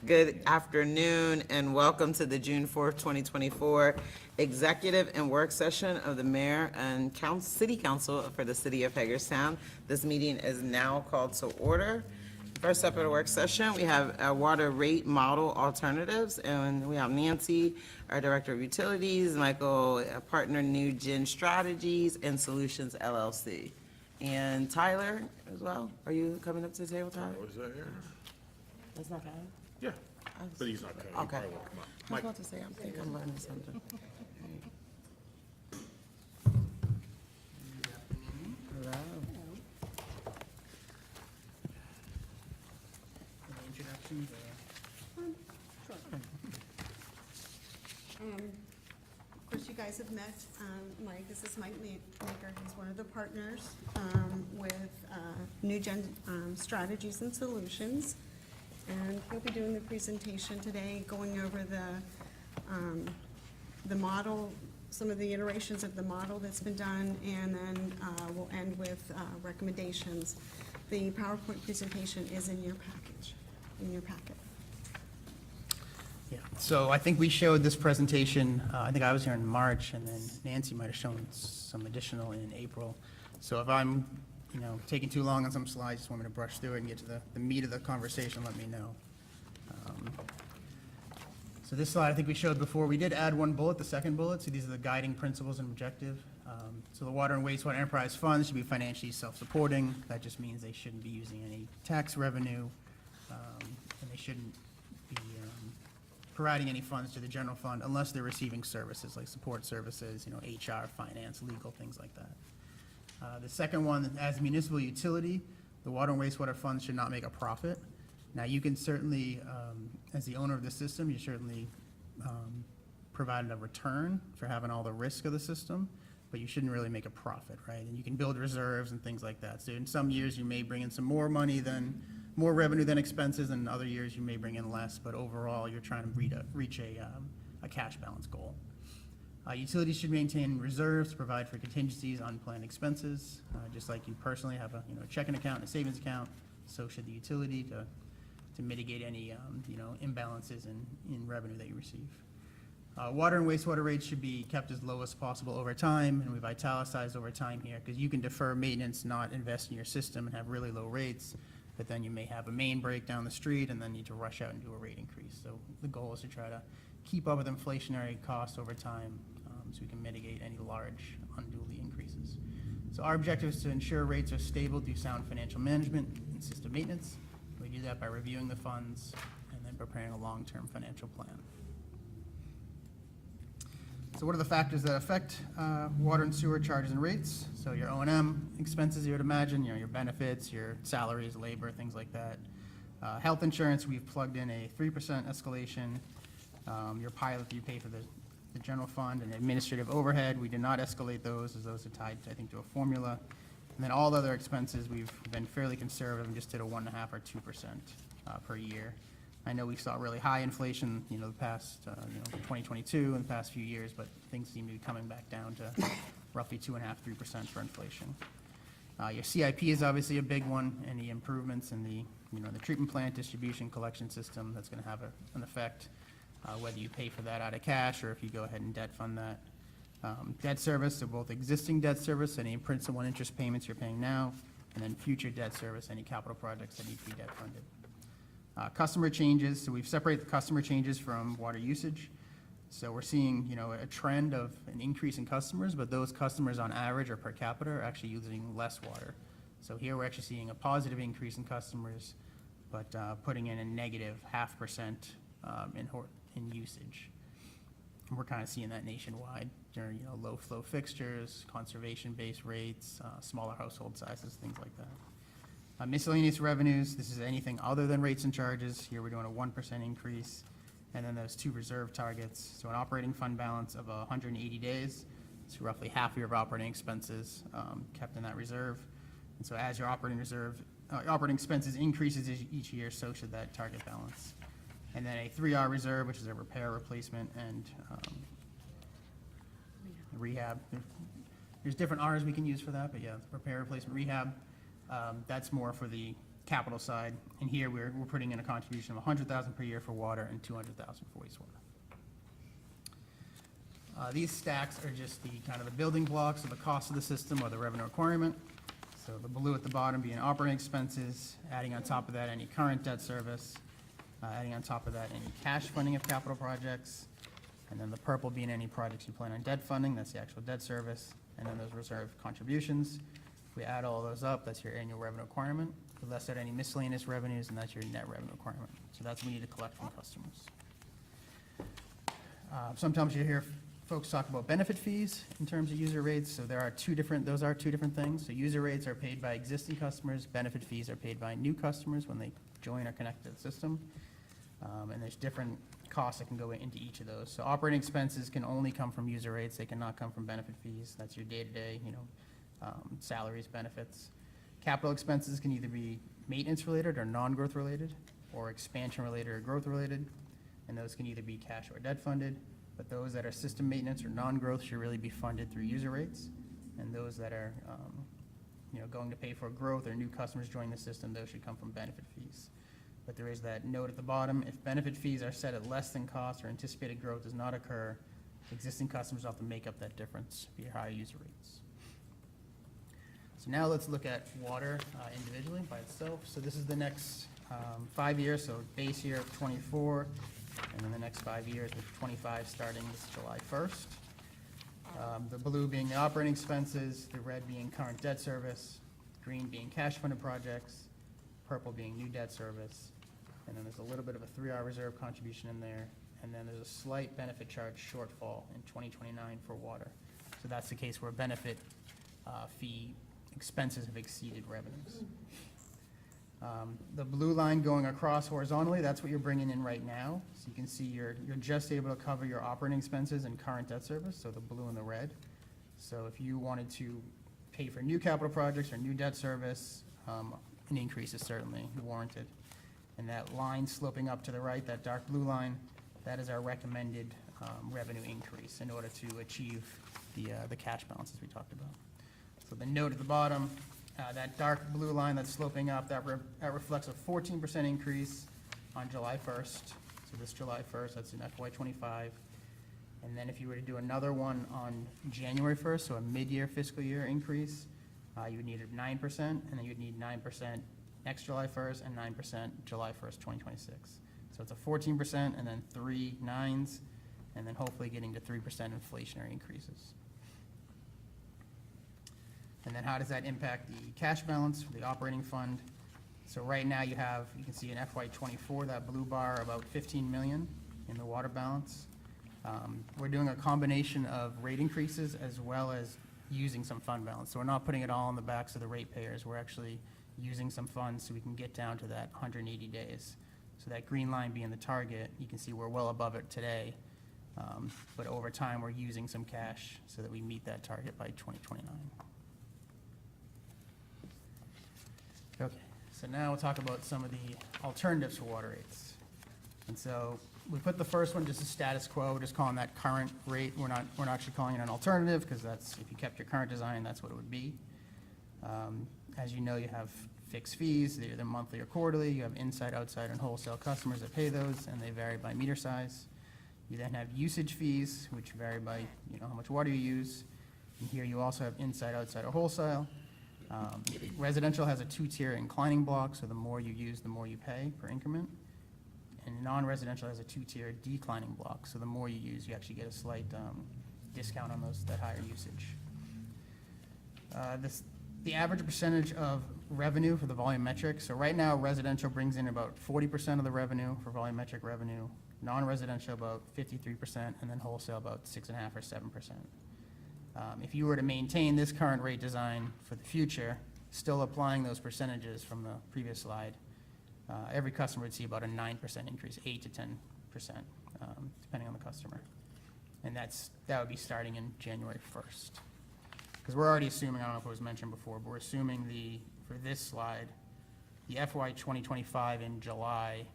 Good afternoon and welcome to the June 4th, 2024 Executive and Work Session of the Mayor and City Council for the City of Hagerstown. This meeting is now called to order. First up at the work session, we have water rate model alternatives, and we have Nancy, our Director of Utilities, Michael, partner New Gen Strategies and Solutions LLC. And Tyler as well. Are you coming up to the table, Tyler? Was that here? That's not bad. Yeah, but he's not coming. He Okay. probably won't come up. I was Mike, about to say, I think I'm learning something. Hello. Introductions Of course, you guys have met Mike. This is Mike Maker. He's one of the partners with New Gen Strategies and Solutions. And he'll be doing the presentation today, going over the model, some of the iterations of the model that's been done, and then we'll end with recommendations. The PowerPoint presentation is in your packet. Yeah, so I think we showed this presentation, I think I was here in March, and then Nancy might have shown some additional in April. So if I'm, taking too long on some slides, just want me to brush through it and get to the meat of the conversation, let me know. So this slide I think we showed before. We did add one bullet, the second bullet, so these are the guiding principles and objective. So the water and wastewater enterprise funds should be financially self-supporting. That just means they shouldn't be using any tax revenue, and they shouldn't be providing any funds to the general fund unless they're receiving services like support services, HR, finance, legal, things like that. The second one, as a municipal utility, the water and wastewater funds should not make a profit. Now, you can certainly, as the owner of the system, you certainly provide a return for having all the risk of the system, but you shouldn't really make a profit, right? And you can build reserves and things like that. So in some years, you may bring in some more more revenue than expenses, and in other years, you may bring in less, but overall, you're trying to reach a cash balance goal. Utilities should maintain reserves to provide for contingencies, unplanned expenses, just like you personally have a checking account and a savings account. So should the utility to mitigate any imbalances in revenue that you receive. Water and wastewater rates should be kept as low as possible over time, and we've italicized over time here because you can defer maintenance, not invest in your system, and have really low rates. But then you may have a main break down the street and then need to rush out and do a rate increase. So the goal is to try to keep up with inflationary costs over time, so we can mitigate any large unduly increases. So our objective is to ensure rates are stable through sound financial management and system maintenance. We do that by reviewing the funds and then preparing a long-term financial plan. So what are the factors that affect water and sewer charges and rates? So your O&M expenses, you would imagine, your benefits, your salaries, labor, things like that. Health insurance, we've plugged in a 3% escalation. Your pilot, you pay for the general fund, and administrative overhead, we did not escalate those, as those are tied, I think, to a formula. And then all other expenses, we've been fairly conservative and just did a 1.5% or 2% per year. I know we saw really high inflation, the past, 2022 and the past few years, but things seem to be coming back down to roughly 2.5%, 3% for inflation. Your CIP is obviously a big one. Any improvements in the, the treatment plant, distribution, collection system, that's going to have an effect, whether you pay for that out of cash or if you go ahead and debt fund that. Debt service, so both existing debt service, any principal and interest payments you're paying now, and then future debt service, any capital projects that need to be debt funded. Customer changes, so we've separated the customer changes from water usage. So we're seeing, a trend of an increase in customers, but those customers on average or per capita are actually using less water. So here we're actually seeing a positive increase in customers, but putting in a negative 0.5% in usage. And we're kind of seeing that nationwide during, low flow fixtures, conservation-based rates, smaller household sizes, things like that. Miscellaneous revenues, this is anything other than rates and charges. Here we're doing a 1% increase. And then there's two reserve targets. So an operating fund balance of 180 days. It's roughly half of your operating expenses kept in that reserve. And so as your operating expenses increases each year, so should that target balance. And then a 3R reserve, which is a repair, replacement, and rehab. There's different R's we can use for that, but yeah, repair, replacement, rehab. That's more for the capital side, and here we're putting in a contribution of $100,000 per year for water and $200,000 for wastewater. These stacks are just the kind of the building blocks of the cost of the system or the revenue requirement. So the blue at the bottom being operating expenses, adding on top of that any current debt service, adding on top of that any cash funding of capital projects, and then the purple being any projects you plan on debt funding, that's the actual debt service, and then those reserve contributions. If we add all those up, that's your annual revenue requirement. Less out any miscellaneous revenues, and that's your net revenue requirement. So that's what we need to collect from customers. Sometimes you hear folks talk about benefit fees in terms of user rates. So those are two different things. So user rates are paid by existing customers. Benefit fees are paid by new customers when they join or connect to the system. And there's different costs that can go into each of those. So operating expenses can only come from user rates. They cannot come from benefit fees. That's your day-to-day, salaries, benefits. Capital expenses can either be maintenance-related or non-growth related, or expansion-related or growth-related, and those can either be cash or debt-funded, but those that are system maintenance or non-growth should really be funded through user rates, and those that are, going to pay for growth or new customers joining the system, those should come from benefit fees. But there is that note at the bottom, if benefit fees are set at less than cost or anticipated growth does not occur, existing customers have to make up that difference via higher user rates. So now let's look at water individually by itself. So this is the next 5 years, so base year of '24, and then the next 5 years with '25 starting this July 1st. The blue being the operating expenses, the red being current debt service, green being cash funded projects, purple being new debt service, and then there's a little bit of a 3R reserve contribution in there, and then there's a slight benefit charge shortfall in 2029 for water. So that's the case where benefit fee expenses have exceeded revenues. The blue line going across horizontally, that's what you're bringing in right now. So you can see you're just able to cover your operating expenses and current debt service, so the blue and the red. So if you wanted to pay for new capital projects or new debt service, an increase is certainly warranted. And that line sloping up to the right, that dark blue line, that is our recommended revenue increase in order to achieve the cash balances we talked about. So the note at the bottom, that dark blue line that's sloping up, that reflects a 14% increase on July 1st. So this July 1st, that's in FY25. And then if you were to do another one on January 1st, so a mid-year fiscal year increase, you would need 9%, and then you'd need 9% next July 1st and 9% July 1st, 2026. So it's a 14% and then 3 9s, and then hopefully getting to 3% inflationary increases. And then how does that impact the cash balance for the operating fund? So right now you can see in FY24, that blue bar, about 15 million in the water balance. We're doing a combination of rate increases as well as using some fund balance. So we're not putting it all on the backs of the ratepayers. We're actually using some funds so we can get down to that 180 days. So that green line being the target, you can see we're well above it today. But over time, we're using some cash so that we meet that target by 2029. Okay, so now we'll talk about some of the alternatives for water rates. And so we put the first one just as status quo, we're just calling that current rate. We're not actually calling it an alternative, because that's, if you kept your current design, that's what it would be. As you know, you have fixed fees, they're either monthly or quarterly. You have inside, outside, and wholesale customers that pay those, and they vary by meter size. You then have usage fees, which vary by how much water you use. And here you also have inside, outside, or wholesale. Residential has a 2-tier inclining block, so the more you use, the more you pay per increment. And non-residential has a 2-tier declining block, so the more you use, you actually get a slight discount on that higher usage. The average percentage of revenue for the volumetric, so right now residential brings in about 40% of the revenue for volumetric revenue, non-residential about 53%, and then wholesale about 6.5 or 7%. If you were to maintain this current rate design for the future, still applying those percentages from the previous slide, every customer would see about a 9% increase, 8 to 10%, depending on the customer. And that would be starting in January 1st. Because we're already assuming, I don't know if it was mentioned before, but we're assuming for this slide, the FY 2025 in July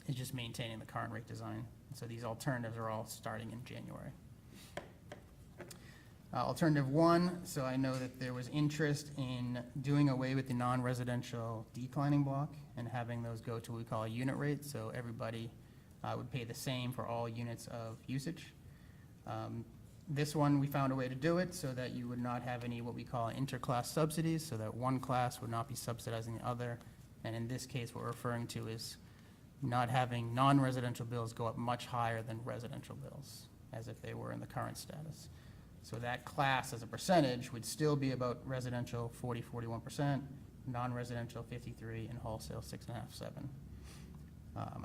is just maintaining the current rate design. So these alternatives are all starting in January. Alternative one, so I know that there was interest in doing away with the non-residential declining block and having those go to what we call a unit rate, so everybody would pay the same for all units of usage. This one, we found a way to do it so that you would not have any what we call interclass subsidies, so that one class would not be subsidizing the other. And in this case, what we're referring to is not having non-residential bills go up much higher than residential bills, as if they were in the current status. So that class as a percentage would still be about residential 41%, non-residential 53%, and wholesale 6.5, 7.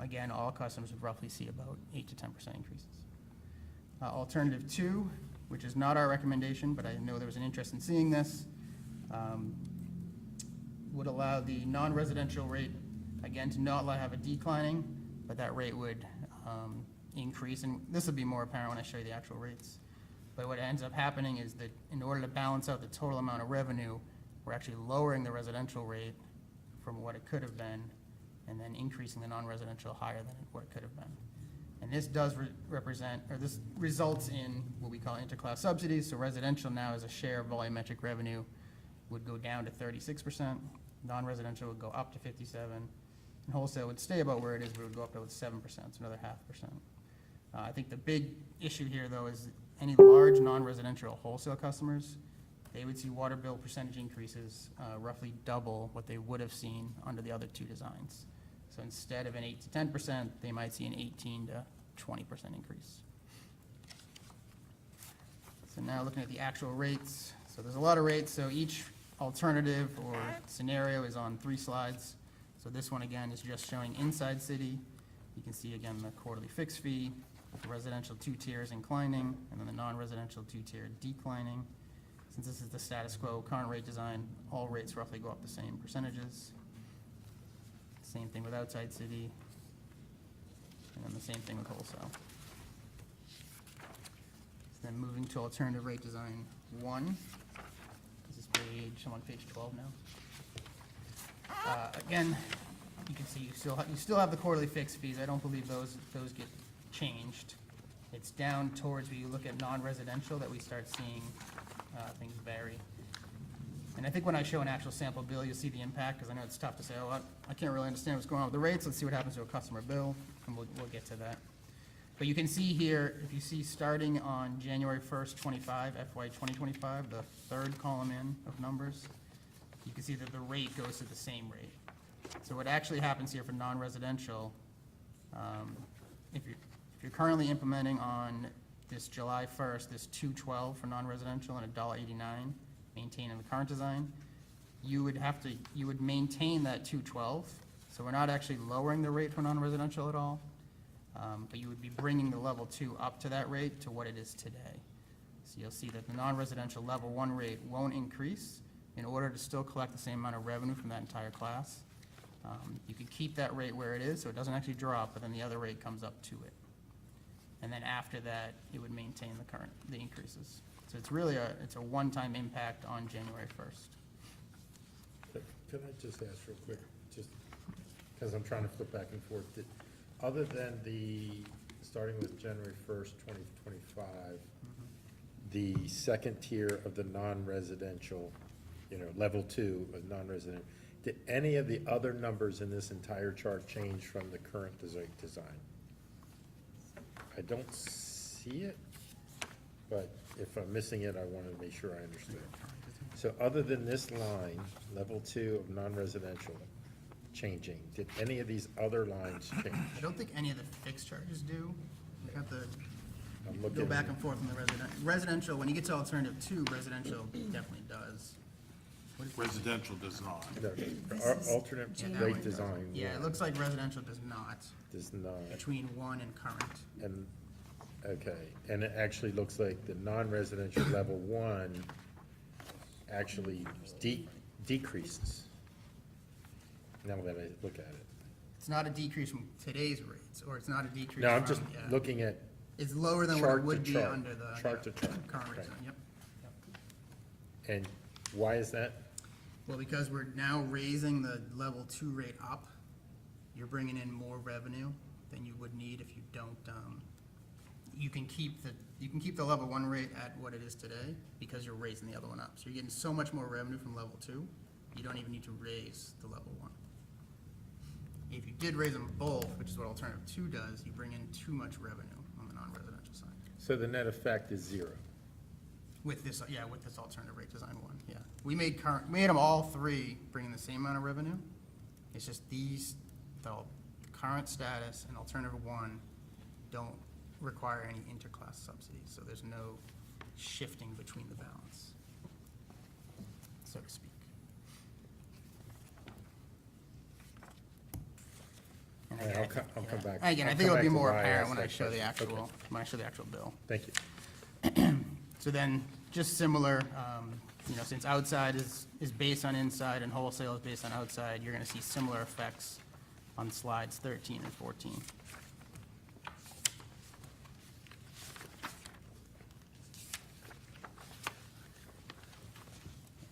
Again, all customers would roughly see about 8 to 10% increases. Alternative two, which is not our recommendation, but I know there was an interest in seeing this, would allow the non-residential rate, again, to not have a declining, but that rate would increase, and this will be more apparent when I show you the actual rates. But what ends up happening is that in order to balance out the total amount of revenue, we're actually lowering the residential rate from what it could have been, and then increasing the non-residential higher than what it could have been. And this does this results in what we call interclass subsidies, so residential now as a share of volumetric revenue would go down to 36%, non-residential would go up to 57%, and wholesale would stay about where it is, but it would go up to 7%, so another 0.5%. I think the big issue here, though, is any large non-residential wholesale customers, they would see water bill percentage increases roughly double what they would have seen under the other two designs. So instead of an 8 to 10%, they might see an 18 to 20% increase. So now looking at the actual rates. So there's a lot of rates, so each alternative or scenario is on 3 slides. So this one, again, is just showing inside city. You can see, again, the quarterly fixed fee, the residential 2 tiers inclining, and then the non-residential 2-tier declining. Since this is the status quo current rate design, all rates roughly go up the same percentages. Same thing with outside city, and then the same thing with wholesale. So then moving to alternative rate design 1. This is I'm on page 12 now. Again, you can see you still have the quarterly fixed fees. I don't believe those get changed. It's down towards where you look at non-residential that we start seeing things vary. And I think when I show an actual sample bill, you'll see the impact, because I know it's tough to say, oh, I can't really understand what's going on with the rates. Let's see what happens to a customer bill, and we'll get to that. But you can see here, if you see starting on January 1st, 25, FY 2025, the third column in of numbers, you can see that the rate goes to the same rate. So what actually happens here for non-residential, if you're currently implementing on this July 1st, this $2.12 for non-residential and $1.89, maintaining the current design, you would maintain that $2.12. So we're not actually lowering the rate for non-residential at all, but you would be bringing the level 2 up to that rate to what it is today. So you'll see that the non-residential level 1 rate won't increase in order to still collect the same amount of revenue from that entire class. You could keep that rate where it is, so it doesn't actually drop, but then the other rate comes up to it. And then after that, it would maintain the increases. So it's really a one-time impact on January 1st. Can I just ask real quick, just because I'm trying to flip back and forth, other than starting with January 1st, 2025, the second tier of the non-residential, level 2 of non-resident, did any of the other numbers in this entire chart change from the current design? I don't see it, but if I'm missing it, I want to make sure I understand. So other than this line, level 2 of non-residential changing, did any of these other lines change? I don't think any of the fixed charges do. You have to I'm go looking. back and forth on the residential. When you get to alternative 2, residential definitely does. Residential does not. No, alternate Yeah, that rate one does. design. Yeah, it looks like residential does not, Does not, between 1 and current. and, okay, and it actually looks like the non-residential level 1 actually decreases. Now that I look at it. It's not a decrease from today's rates, or it's not a decrease No, I'm from- just yeah. looking at It's lower than what it chart to would be chart, under the chart to chart, current right. rate zone, yep. And why is that? Well, because we're now raising the level 2 rate up, you're bringing in more revenue than you would need if you don't you can keep the level one rate at what it is today because you're raising the other one up. So you're getting so much more revenue from level two, you don't even need to raise the level one. If you did raise them both, which is what alternative two does, you bring in too much revenue on the non-residential side. So the net effect is zero. With this alternative rate design one, yeah. We made them all three bringing the same amount of revenue. It's just the current status and alternative one don't require any interclass subsidies, so there's no shifting between the balance, so to speak. And All right, again, I'll come back. Again, I I'll think come it'll be back to more why I apparent asked when I that show the question. Okay. actual bill. Thank you. So then, just similar, since outside is based on inside and wholesale is based on outside, you're gonna see similar effects on slides 13 and 14.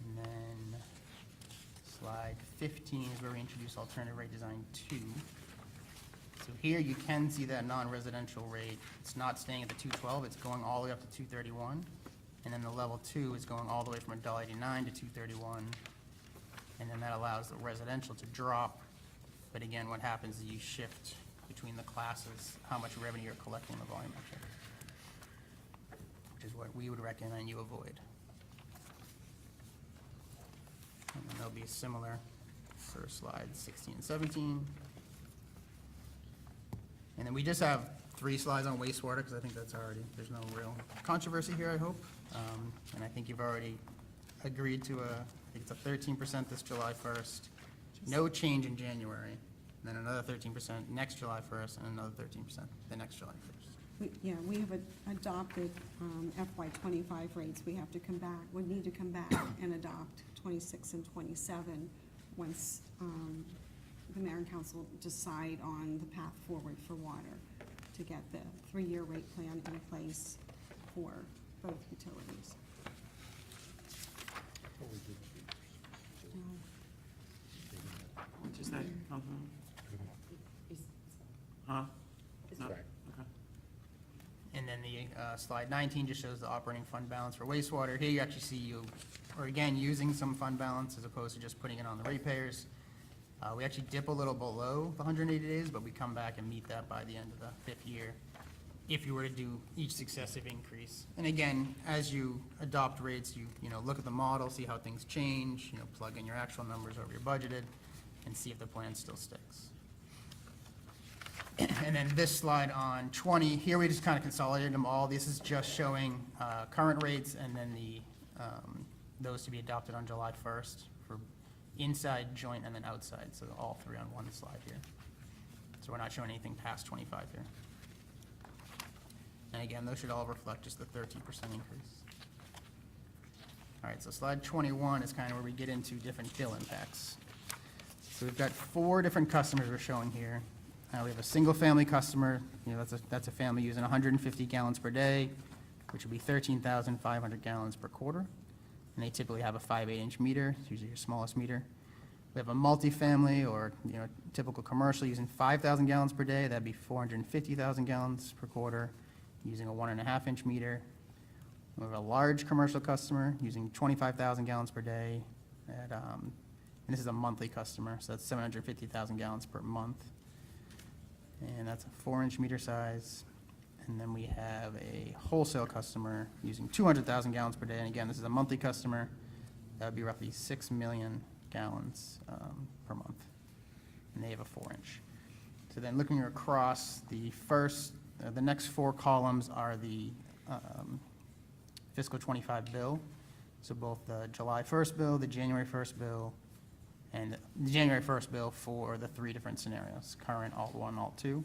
And then, slide 15 is where we introduce alternative rate design 2. So here you can see that non-residential rate, it's not staying at the 212, it's going all the way up to 231. And then the level 2 is going all the way from $1.89 to 231. And then that allows the residential to drop. But again, what happens is you shift between the classes, how much revenue you're collecting in the volumetric, which is what we would recommend you avoid. And then there'll be similar for slides 16 and 17. And then we just have 3 slides on wastewater, because I think there's no real controversy here, I hope. And I think you've already agreed to I think it's a 13% this July 1st, no change in January, and then another 13% next July 1st, and another 13% the next July 1st. We have adopted FY '25 rates. We have to come back, we need to come back and adopt '26 and '27 once the mayor and council decide on the path forward for water to get the 3-year rate plan in place for both utilities. What'd you say? Huh? No. Correct. Okay. And then the slide 19 just shows the operating fund balance for wastewater. Here you actually see you are again using some fund balance as opposed to just putting it on the ratepayers. We actually dip a little below the 180 days, but we come back and meet that by the end of the 5th year if you were to do each successive increase. And again, as you adopt rates, you look at the model, see how things change, plug in your actual numbers over your budgeted, and see if the plan still sticks. And then this slide on 20, here we just kind of consolidated them all. This is just showing current rates and then those to be adopted on July 1st for inside, joint, and then outside, so all 3 on one slide here. So we're not showing anything past 25 here. And again, those should all reflect just the 13% increase. All right, so slide 21 is kind of where we get into different bill impacts. So we've got 4 different customers we're showing here. We have a single-family customer, that's a family using 150 gallons per day, which would be 13,500 gallons per quarter. And they typically have a 5/8-inch meter, it's usually your smallest meter. We have a multifamily or, typical commercial using 5,000 gallons per day, that'd be 450,000 gallons per quarter, using a 1.5-inch meter. We have a large commercial customer using 25,000 gallons per day and this is a monthly customer, so that's 750,000 gallons per month. And that's a 4-inch meter size. And then we have a wholesale customer using 200,000 gallons per day. And again, this is a monthly customer. That would be roughly 6 million gallons per month. And they have a 4-inch. So then looking across the next 4 columns are the fiscal 25 bill. So both the July 1st bill, the January 1st bill, and the January 1st bill for the 3 different scenarios, current, alt 1, alt 2.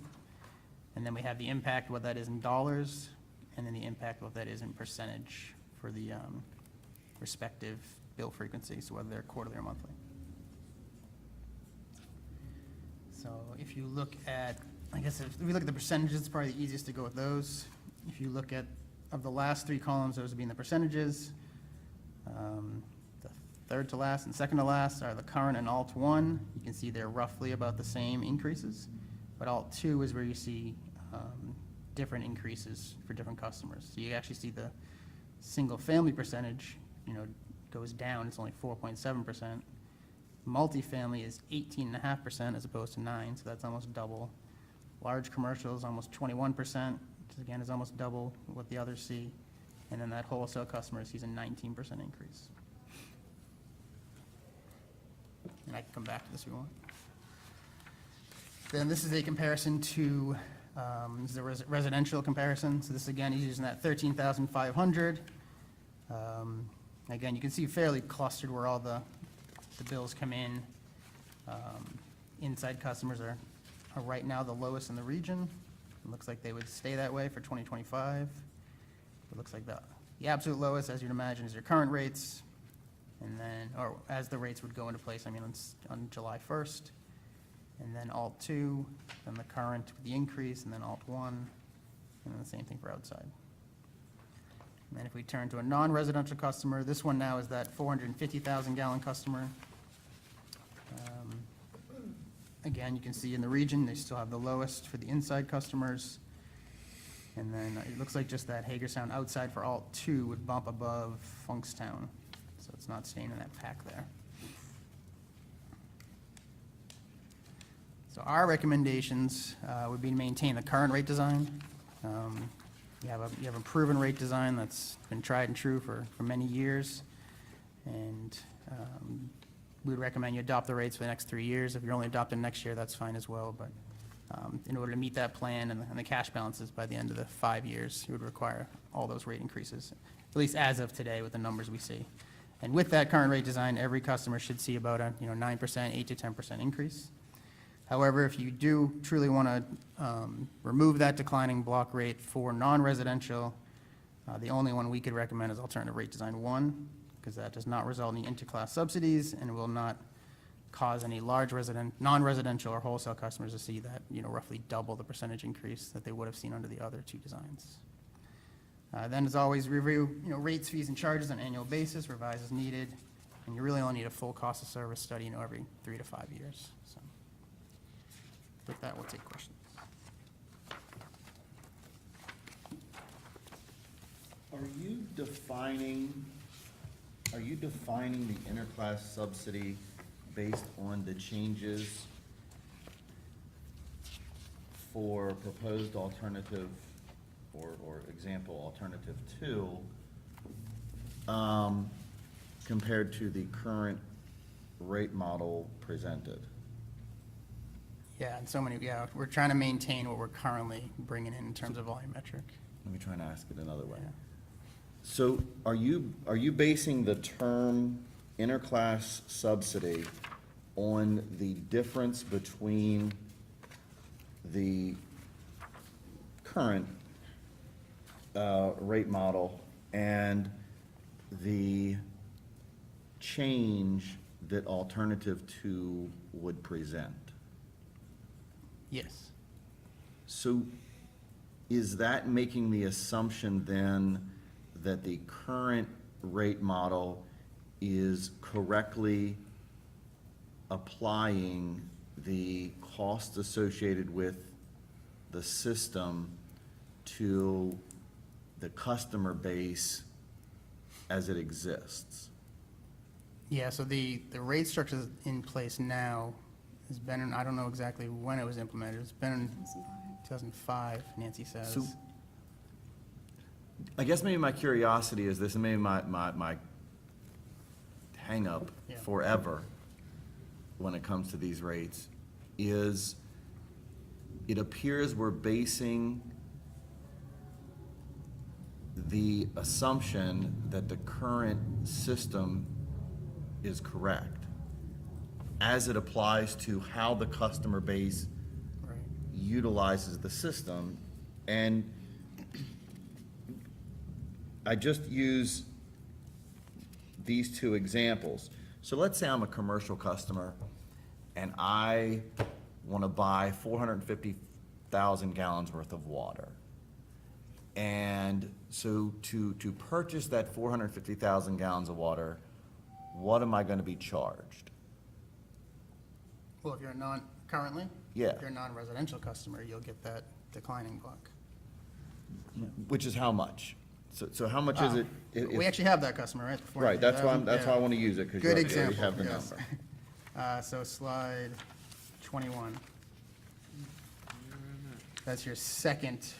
And then we have the impact, what that is in dollars, and then the impact, what that is in percentage for the respective bill frequencies, whether they're quarterly or monthly. So if you look at, I guess if we look at the percentages, it's probably the easiest to go with those. If you look at, of the last 3 columns, those would be in the percentages. The third to last and second to last are the current and alt 1. You can see they're roughly about the same increases, but alt 2 is where you see different increases for different customers. So you actually see the single-family percentage, goes down, it's only 4.7%. Multifamily is 18.5% as opposed to 9, so that's almost double. Large commercial is almost 21%, which again is almost double what the others see. And then that wholesale customer sees a 19% increase. And I can come back to this if you want. Then this is a comparison to, this is a residential comparison. So this again is using that 13,500. Again, you can see fairly clustered where all the bills come in. Inside customers are right now the lowest in the region. It looks like they would stay that way for 2025. It looks like the absolute lowest, as you'd imagine, is your current rates. And then, or as the rates would go into place, on July 1st. And then Alt 2, then the current with the increase, and then Alt 1, and then the same thing for outside. And then if we turn to a non-residential customer, this one now is that 450,000 gallon customer. Again, you can see in the region, they still have the lowest for the inside customers. And then it looks like just that Hagerstown outside for Alt 2 would bump above Funkstown. So it's not staying in that pack there. So our recommendations would be to maintain the current rate design. You have a proven rate design that's been tried and true for many years. And we would recommend you adopt the rates for the next 3 years. If you're only adopting next year, that's fine as well. But in order to meet that plan and the cash balances by the end of the 5 years, you would require all those rate increases, at least as of today with the numbers we see. And with that current rate design, every customer should see about a 9%, 8 to 10% increase. However, if you do truly want to remove that declining block rate for non-residential, the only one we could recommend is alternative rate design 1, because that does not result in interclass subsidies and will not cause any large non-residential or wholesale customers to see that, roughly double the percentage increase that they would have seen under the other two designs. Then as always, review, rates, fees, and charges on an annual basis, revise as needed, and you really only need a full cost of service study, every 3 to 5 years. So with that, we'll take questions. Are you defining the interclass subsidy based on the changes for proposed alternative or example alternative 2 compared to the current rate model presented? Yeah, and we're trying to maintain what we're currently bringing in terms of volumetric. Let me try and ask it another way. Yeah. So are you basing the term interclass subsidy on the difference between the current rate model and the change that alternative 2 would present? Yes. So is that making the assumption then that the current rate model is correctly applying the cost associated with the system to the customer base as it exists? Yeah, so the rate structure in place now has been, I don't know exactly when it was implemented. It's been in 2005, Nancy says. So I guess maybe my curiosity is this, and maybe my hang-up Yeah. forever when it comes to these rates, is it appears we're basing the assumption that the current system is correct as it applies to how the customer base Right. utilizes the system. And I just use these two examples. So let's say I'm a commercial customer and I want to buy 450,000 gallons worth of water. And so to purchase that 450,000 gallons of water, what am I going to be charged? Well, if you're currently? Yeah. If you're a non-residential customer, you'll get that declining block. which is how much? So how much is it? We actually have that customer, right? the Right, that's why 450,000? that's why I Yeah. want to use it, because you Good already example, have the yes. number. So slide 21. That's your second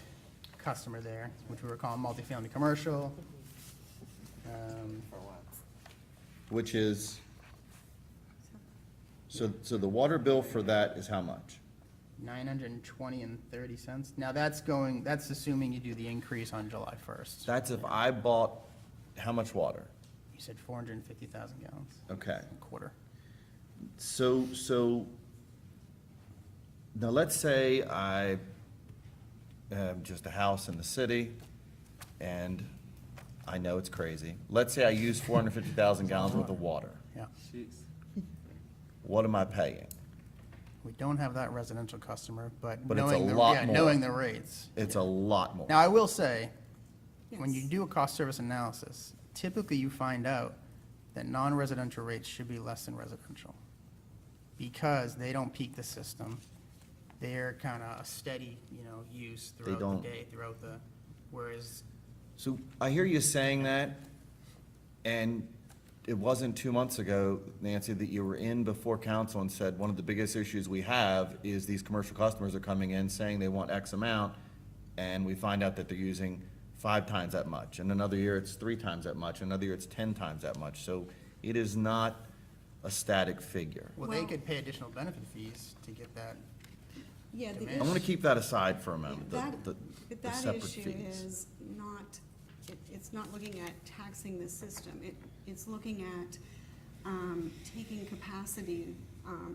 customer there, which we were calling multifamily commercial. Which is, so the water bill for that is how much? 920 and 30 cents. Now that's assuming you do the increase on July 1st. That's if I bought, how much water? You said 450,000 gallons, Okay. a quarter. So, now let's say I have just a house in the city, and I know it's crazy. Let's say I use 450,000 gallons worth of water. Yeah. What am I paying? We don't have that residential customer, but But it's a knowing the, lot yeah, more. knowing the rates. It's a lot more. Now, I will say, when you Yes. do a cost service analysis, typically you find out that non-residential rates should be less than residential. Because they don't peak the system. They're kind of a steady, use throughout don't. the day, whereas, So I hear you saying that, and it wasn't 2 months ago, Nancy, that you were in before council and said, one of the biggest issues we have is these commercial customers are coming in saying they want X amount, and we find out that they're using 5 times that much. And another year, it's 3 times that much. Another year, it's 10 times that much. So it is not a static figure. well, they Well- could pay additional benefit fees to get that. Yeah, the Demand. I'm gonna keep that aside for a moment, That, the but that separate issue fees. is not, it's not looking at taxing the system. It's looking at taking capacity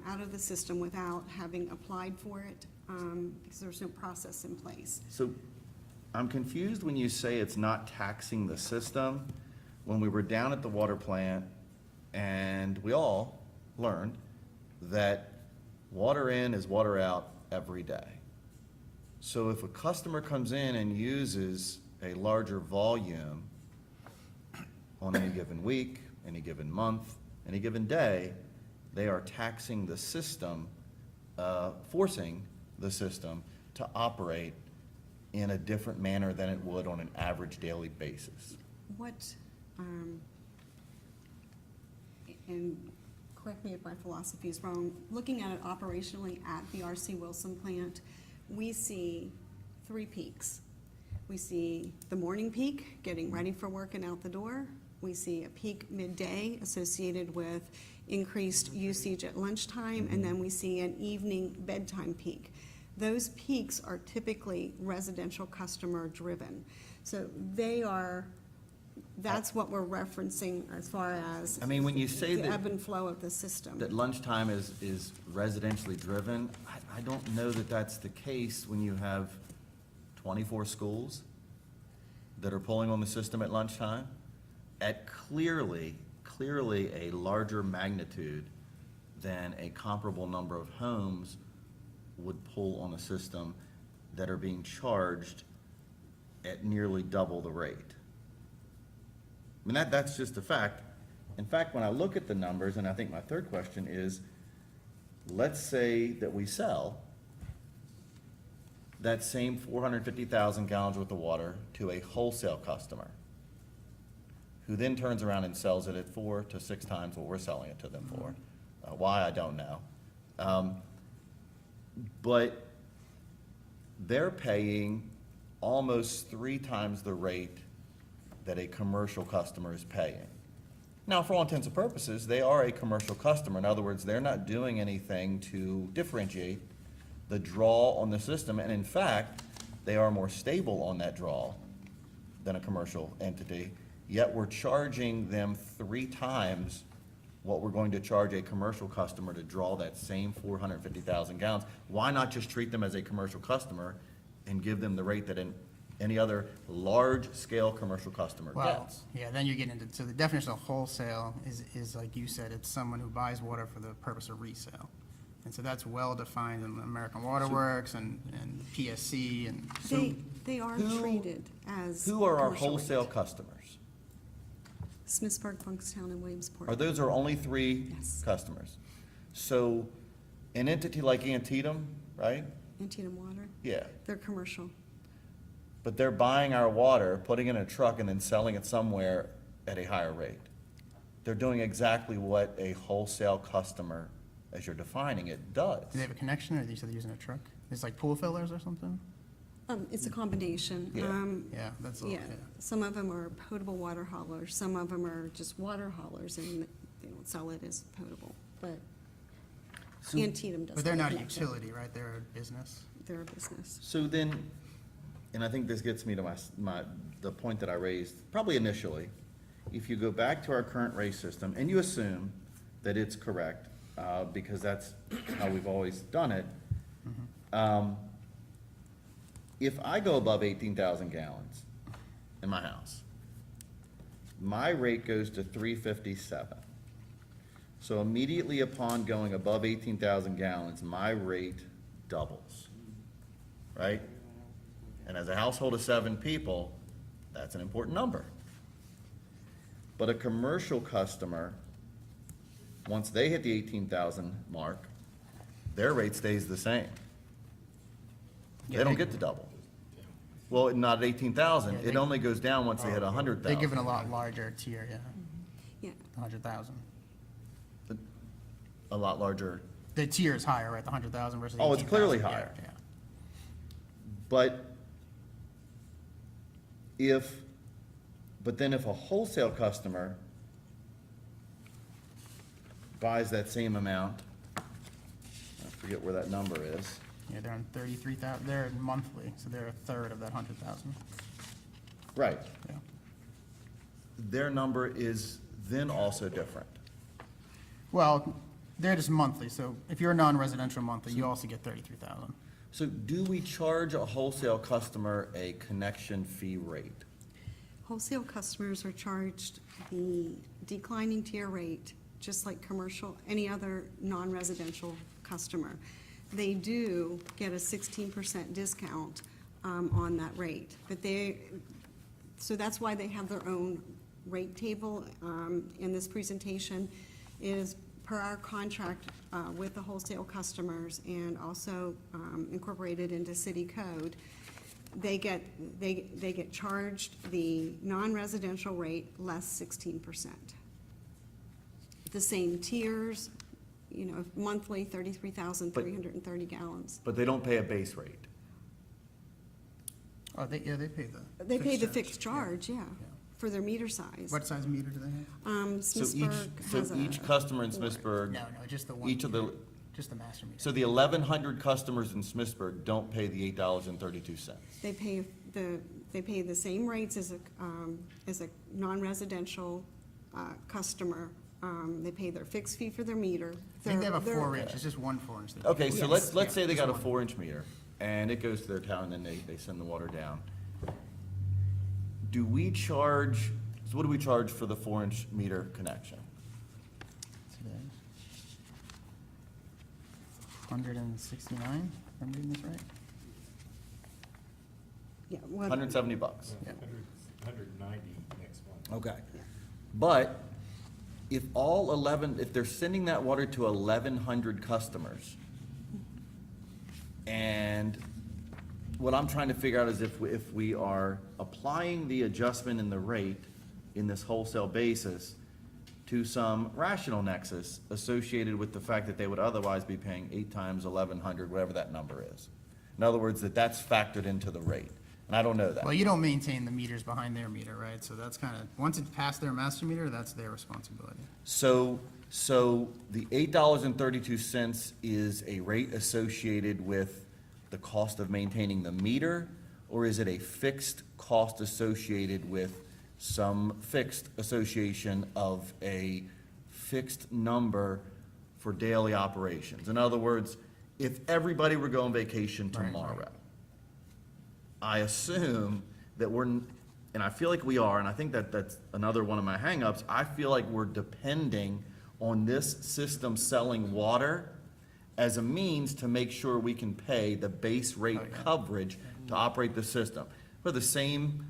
out of the system without having applied for it, because there's no process in place. So I'm confused when you say it's not taxing the system. When we were down at the water plant, and we all learned that water in is water out every day. So if a customer comes in and uses a larger volume on any given week, any given month, any given day, they are taxing the system, forcing the system to operate in a different manner than it would on an average daily basis. What, and correct me if my philosophy is wrong, looking at it operationally at the RC Wilson plant, we see 3 peaks. We see the morning peak, getting ready for work and out the door. We see a peak midday associated with increased usage at lunchtime, and then we see an evening bedtime peak. Those peaks are typically residential customer driven. So that's what we're referencing as far as I mean, when you say the that, ebb and flow of the system. that lunchtime is residentially driven, I don't know that that's the case when you have 24 schools that are pulling on the system at lunchtime at clearly a larger magnitude than a comparable number of homes would pull on a system that are being charged at nearly double the rate. I mean, that's just a fact. In fact, when I look at the numbers, and I think my third question is, let's say that we sell that same 450,000 gallons worth of water to a wholesale customer, who then turns around and sells it at 4 to 6 times what we're selling it to them for. Why, I don't know. But they're paying almost 3 times the rate that a commercial customer is paying. Now, for all intents and purposes, they are a commercial customer. In other words, they're not doing anything to differentiate the draw on the system, and in fact, they are more stable on that draw than a commercial entity, yet we're charging them 3 times what we're going to charge a commercial customer to draw that same 450,000 gallons. Why not just treat them as a commercial customer and give them the rate that any other large-scale commercial customer Well, gets? yeah, then you get into, so the definition of wholesale is like you said, it's someone who buys water for the purpose of resale. And so that's well-defined in American Water Works and PSC and. They are who- treated as. Who are our commercial wholesale rate. customers? Smithsburg, Funkstown, and Williamsport. Are those our only 3 Yes. customers? So an entity like Antietam, right? Antietam Water, Yeah. they're commercial. but they're buying our water, putting it in a truck, and then selling it somewhere at a higher rate. They're doing exactly what a wholesale customer, as you're defining it, does. Do they have a connection, or you said they're using a truck? It's like pool fillers or something? It's a combination. Yeah. Yeah, that's a Yeah, little, yeah. some of them are potable water haulers, some of them are just water haulers, and they don't sell it as potable, but Antietam does. But they're have a not a connection. utility, right? They're a business. They're a business. So then, and I think this gets me to the point that I raised, probably initially. If you go back to our current rate system, and you assume that it's correct, because that's how we've always done it. If I go above 18,000 gallons in my house, my rate goes to $3.57. So immediately upon going above 18,000 gallons, my rate doubles, right? And as a household of 7 people, that's an important number. But a commercial customer, once they hit the 18,000 mark, their rate stays the same. They Yeah, don't they- get to double. Well, not at 18,000, Yeah, it they- only goes down once they hit 100,000. They're given a lot larger tier, yeah, Yeah, 100,000. A lot larger, The tier is higher, right, the 100,000 versus Oh, it's clearly 18,000, higher. yeah. but but then if a wholesale customer buys that same amount, I forget where that number is. Yeah, they're on 33,000, they're monthly, so they're a third of that 100,000, Right, yeah. their number is then also different. Well, they're just monthly, so if you're a non-residential monthly, you also get 33,000. So do we charge a wholesale customer a connection fee rate? wholesale customers are charged the declining tier rate, just like commercial, any other non-residential customer. They do get a 16% discount on that rate, but so that's why they have their own rate table in this presentation, is per our contract with the wholesale customers and also incorporated into city code. They get charged the non-residential rate less 16%. The same tiers, monthly 33,330 gallons. But they don't pay a base rate. Oh, they pay the. They pay the charge. fixed charge, yeah, for their meter size. What size meter do they have? So Smithsburg has a. each customer in Smithsburg, No, just the one. each of the, meter, Just the master meter. so the 1,100 customers in Smithsburg don't pay the $8.32. They pay the same rates as a non-residential customer. They pay their fixed fee for their meter. I think they have a Their- 4-inch, it's just one 4-inch. that they Okay, pay. so Yes. let's say they just got a one. 4-inch meter, and it goes to their town, and then they send the water down. So what do we charge for the 4-inch meter connection? Today. 169, if I'm reading this right? Yeah, what- $170. Yeah. 190 next month. Okay. But if if they're sending that water to 1,100 customers, and what I'm trying to figure out is if we are applying the adjustment in the rate in this wholesale basis to some rational nexus associated with the fact that they would otherwise be paying 8 times 1,100, whatever that number is. In other words, that's factored into the rate, and I don't know that. Well, you don't maintain the meters behind their meter, right? So that's kind of, once it's past their master meter, that's their responsibility. So the $8.32 is a rate associated with the cost of maintaining the meter, or is it a fixed cost associated with some fixed association of a fixed number for daily operations? In other words, if everybody were going vacation Right, right. tomorrow, I assume that and I feel like we are, and I think that's another one of my hangups, I feel like we're depending on this system selling water as a means to make sure we can pay the base rate Oh, yeah. coverage to operate the system. For the same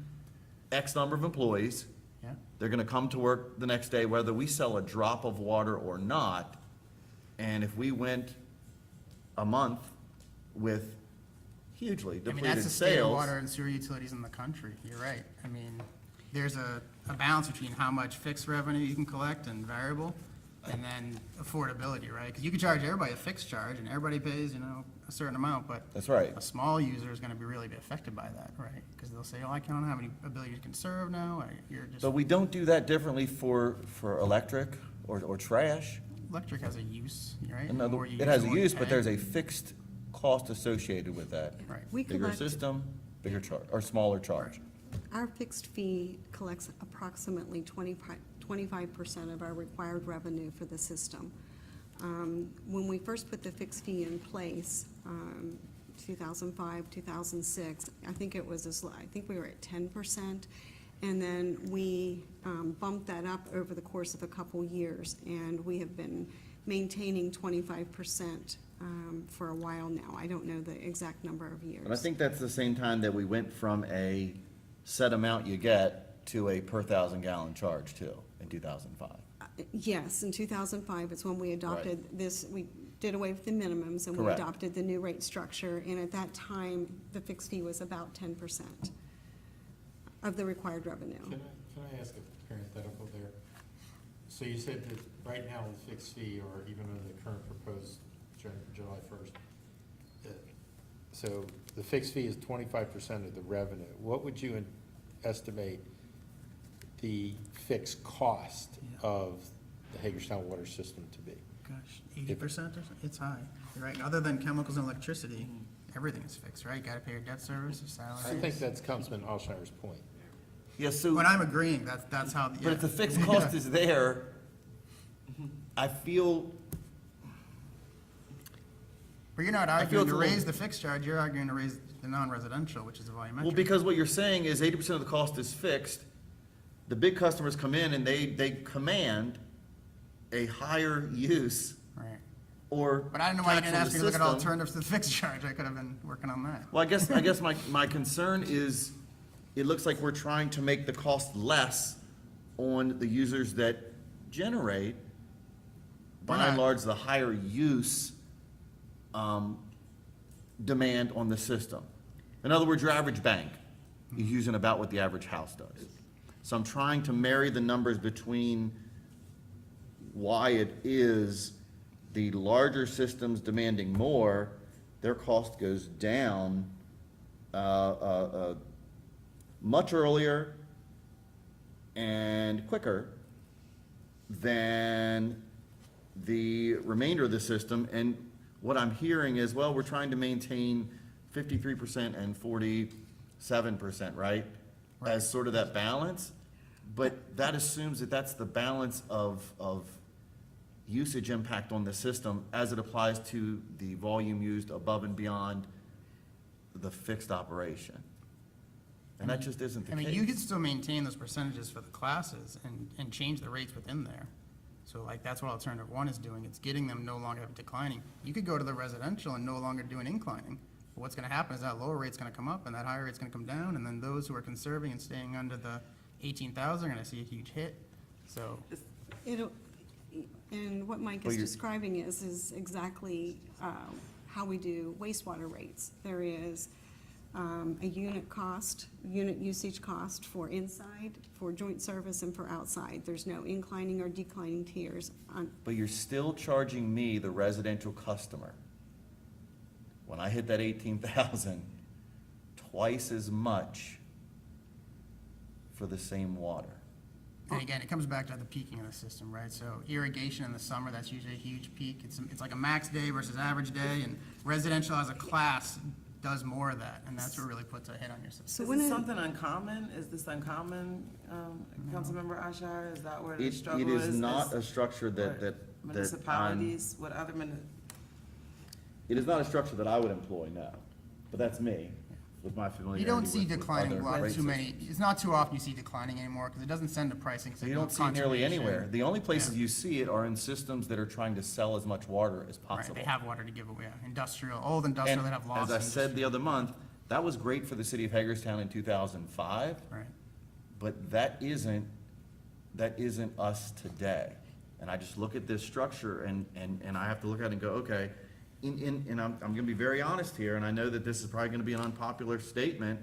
X number of employees, Yeah? they're gonna come to work the next day, whether we sell a drop of water or not. And if we went a month with hugely I mean, that's depleted the state of sales. water and sewer utilities in the country, you're right. I mean, there's a balance between how much fixed revenue you can collect and variable, and then affordability, right? Because you can charge everybody a fixed charge, and everybody pays, a certain amount, but That's right. a small user is gonna really be affected by that, right? Because they'll say, oh, I don't have any ability to conserve now, you're just, But we don't do that differently for electric or trash. electric has a use, right? In The other- more you It has a the more you use, but pay. there's a fixed cost associated with that. Right. We Bigger collect, system, bigger charge, or smaller charge. our fixed fee collects approximately 25% of our required revenue for the system. When we first put the fixed fee in place, 2005, 2006, I think it was I think we were at 10%. And then we bumped that up over the course of a couple years, and we have been maintaining 25% for a while now. I don't know the exact number of years. And I think that's the same time that we went from a set amount you get to a per 1,000-gallon charge too, in 2005. Yes, in 2005 is when we adopted this, we did away with the minimums, and we Correct. adopted the new rate structure, and at that time, the fixed fee was about 10% of the required revenue. Can I ask a parenthetical there? So you said that right now the fixed fee, or even under the current proposed July 1st, so the fixed fee is 25% of the revenue. What would you estimate the fixed cost of the Hagerstown water system to be? Gosh, 80% or something, it's high, you're right. Other than chemicals and electricity, everything is fixed, right? You gotta pay your debt service, your I salary. think that's Councilman Alshirer's point. Yes, so, But I'm agreeing, that's how. but if the fixed cost is there, I feel, But you're not I feel arguing it's to a little- raise the fixed charge, you're arguing to raise the non-residential, which is a volumetric. well, because what you're saying is 80% of the cost is fixed. The big customers come in and they command a higher use Right. or But I don't know why you tax didn't on ask the me to look at system. alternatives to the fixed charge, I could have been working on that. Well, I guess my concern is, it looks like we're trying to make the cost less on the users that generate, by and not. large, the higher use, demand on the system. In other words, your average bank is using about what the average house does. So I'm trying to marry the numbers between why it is the larger systems demanding more, their cost goes down much earlier and quicker than the remainder of the system. And what I'm hearing is, well, we're trying to maintain 53% and 47%, right? As sort of that balance, but that assumes that that's the balance of usage impact on the system as it applies to the volume used above and beyond the fixed operation. And that just isn't the I case. mean, you could still maintain those percentages for the classes and change the rates within there. So like, that's what alternative one is doing, it's getting them no longer declining. You could go to the residential and no longer do an inclining. But what's gonna happen is that lower rate's gonna come up and that higher rate's gonna come down, and then those who are conserving and staying under the 18,000 are gonna see a huge hit, so. It'll, and what Mike Well, is you're- describing is exactly how we do wastewater rates. There is a unit cost, unit usage cost for inside, for joint service, and for outside. There's no inclining or declining tiers. But you're still charging me, the residential customer, when I hit that 18,000, twice as much for the same water. And again, it comes back to the peaking of the system, right? So irrigation in the summer, that's usually a huge peak. It's like a max day versus average day, and residential as a class does more of that, and that's what really puts a hit on your system. So Is when this it, something uncommon? Is this uncommon, Councilmember Ashire? Is that where the It struggle is? is not a structure that I'm, Municipalities, what other it is not a structure that I would employ, no. But that's me, with my familiarity You don't see with declining other lot rate too many, systems. it's not too often you see declining anymore, because it doesn't send to pricing. You don't see it nearly anywhere. conservation. The only places Yeah. you see it are in systems that are trying to sell as much water as Right, possible. they have water to give away, industrial, old industrial And that have lost. as I said the other month, that was great for the city of Hagerstown in 2005, Right, but that isn't us today. And I just look at this structure and I have to look at it and go, okay, and I'm gonna be very honest here, and I know that this is probably gonna be an unpopular statement,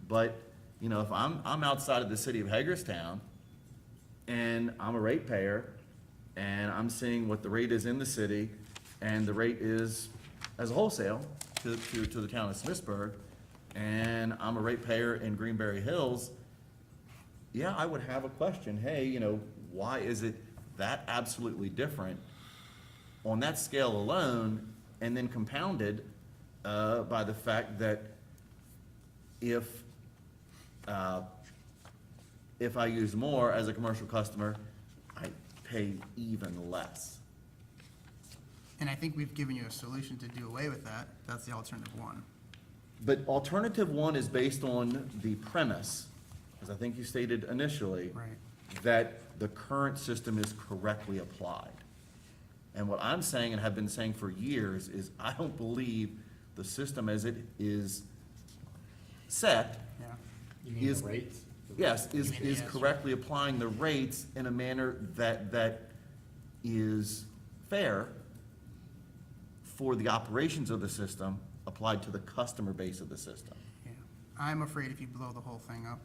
but, you know, if I'm outside of the city of Hagerstown, and I'm a ratepayer, and I'm seeing what the rate is in the city, and the rate is as a wholesale to the town of Smithsburg, and I'm a ratepayer in Greenberry Hills, yeah, I would have a question, hey, you know, why is it that absolutely different on that scale alone, and then compounded by the fact that if I use more as a commercial customer, I pay even less. And I think we've given you a solution to do away with that. That's the alternative one. But alternative one is based on the premise, as I think you stated initially, Right. that the current system is correctly applied. And what I'm saying, and have been saying for years, is I don't believe the system as it is set Yeah. You mean is- the rates? yes, You mean is the answer. correctly applying the rates in a manner that is fair for the operations of the system applied to the customer base of the system. Yeah. I'm afraid if you blow the whole thing up,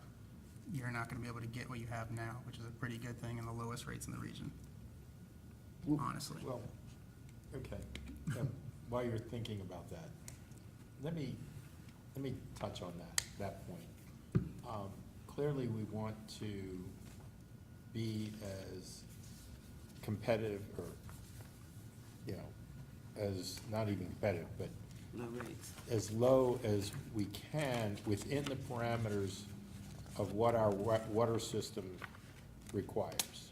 you're not gonna be able to get what you have now, which is a pretty good thing and the lowest rates in the region. Honestly. Well, okay, while you're thinking about that, let me touch on that point. Clearly, we want to be as competitive, or, you know, as, not even competitive, but Low rates. as low as we can within the parameters of what our water system requires.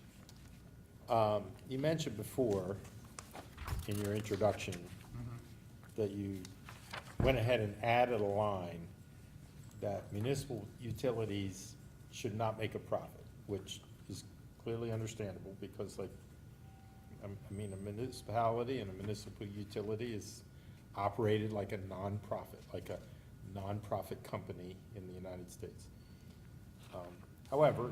You mentioned before, in your introduction, that you went ahead and added a line that municipal utilities should not make a profit, which is clearly understandable, because like, I mean, a municipality and a municipal utility is operated like a nonprofit company in the United States. However,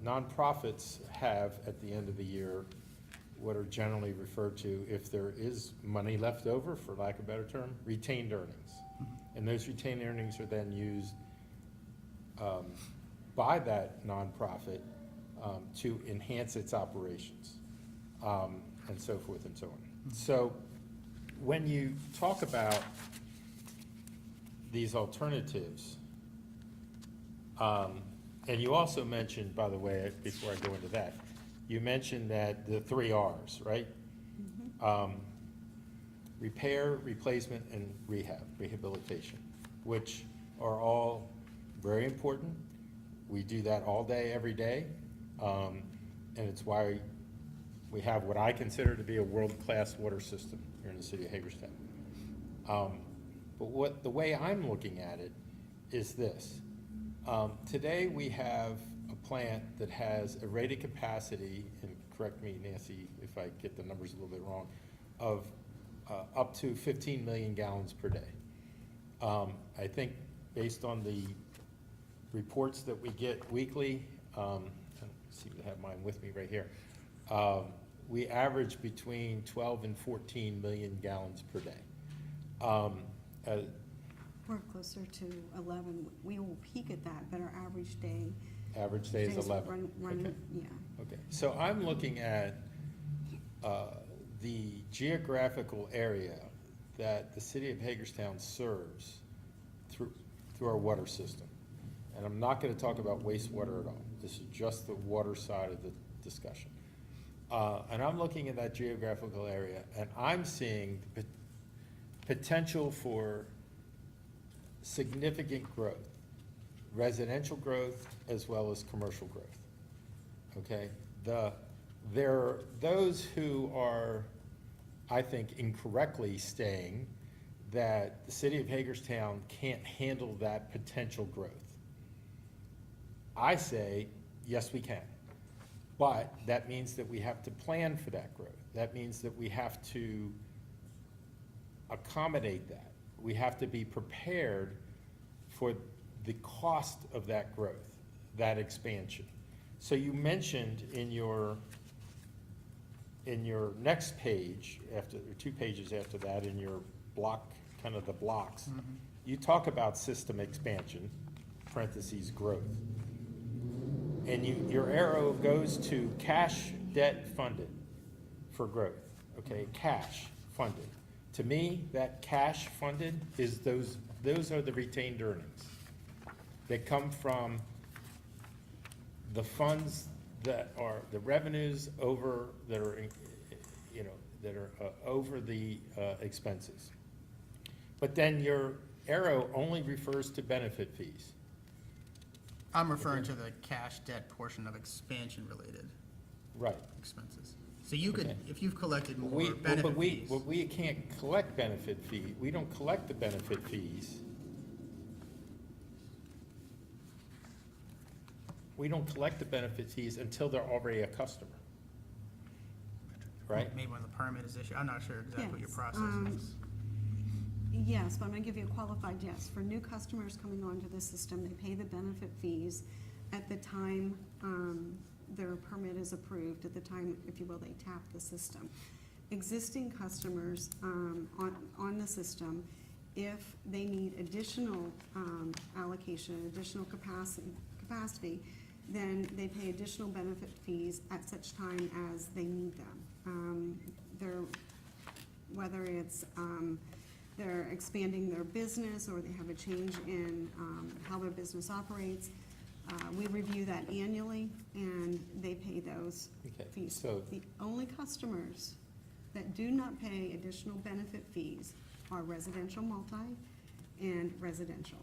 nonprofits have, at the end of the year, what are generally referred to, if there is money left over, for lack of a better term, retained earnings. And those retained earnings are then used by that nonprofit to enhance its operations, and so forth and so on. So when you talk about these alternatives, and you also mentioned, by the way, before I go into that, you mentioned that the 3 Rs, right? Repair, replacement, and rehabilitation, which are all very important. We do that all day, every day, and it's why we have what I consider to be a world-class water system here in the city of Hagerstown. But the way I'm looking at it is this. Today, we have a plant that has a rated capacity, and correct me, Nancy, if I get the numbers a little bit wrong, of up to 15 million gallons per day. I think based on the reports that we get weekly, I seem to have mine with me right here, we average between 12 and 14 million gallons per day. We're closer to 11. We will peak at that, but our average day. Average day is days 11. Run, Okay. yeah. Okay, so I'm looking at the geographical area that the city of Hagerstown serves through our water system. And I'm not gonna talk about wastewater at all. This is just the water side of the discussion. And I'm looking at that geographical area, and I'm seeing the potential for significant growth, residential growth as well as commercial growth. Okay, there are those who are, I think, incorrectly saying that the city of Hagerstown can't handle that potential growth. I say, yes, we can. But that means that we have to plan for that growth. That means that we have to accommodate that. We have to be prepared for the cost of that growth, that expansion. So you mentioned in your next page, or 2 pages after that, in your block, kind of the blocks, you talk about system expansion, parentheses, growth. And your arrow goes to cash debt funded for growth, okay, cash funded. To me, that cash funded is those are the retained earnings that come from the funds that are, the revenues over, that are, you know, that are over the expenses. But then your arrow only refers to benefit fees. I'm referring to the cash debt portion of expansion-related Right. expenses. So you could, Okay. if you've collected more We, benefit but fees. we can't collect benefit fee, we don't collect the benefit fees. We don't collect the benefit fees until they're already a customer. Right? Maybe when the permit is issued, I'm not sure exactly what your Yes, process is. Yes, but I'm gonna give you a qualified yes. For new customers coming onto the system, they pay the benefit fees at the time, their permit is approved, at the time, if you will, they tap the system. Existing customers, on the system, if they need additional, allocation, additional capacity, then they pay additional benefit fees at such time as they need them. Whether it's, they're expanding their business, or they have a change in how their business operates. We review that annually, and they pay those Okay, fees. so- The only customers that do not pay additional benefit fees are residential multi and residential.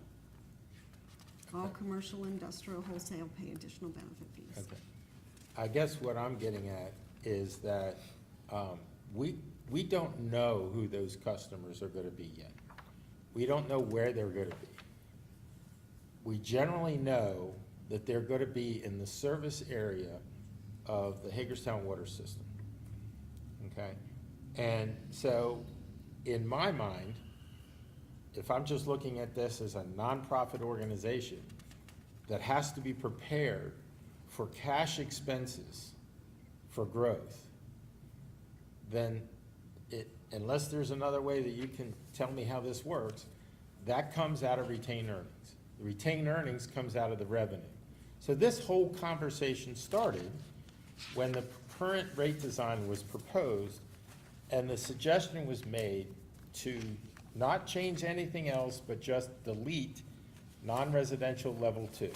All Okay. commercial, industrial, wholesale pay additional benefit fees. Okay. I guess what I'm getting at is that, we don't know who those customers are gonna be yet. We don't know where they're gonna be. We generally know that they're gonna be in the service area of the Hagerstown water system. Okay? And so, in my mind, if I'm just looking at this as a nonprofit organization that has to be prepared for cash expenses for growth, then unless there's another way that you can tell me how this works, that comes out of retained earnings. The retained earnings comes out of the revenue. So this whole conversation started when the current rate design was proposed, and the suggestion was made to not change anything else, but just delete non-residential level 2.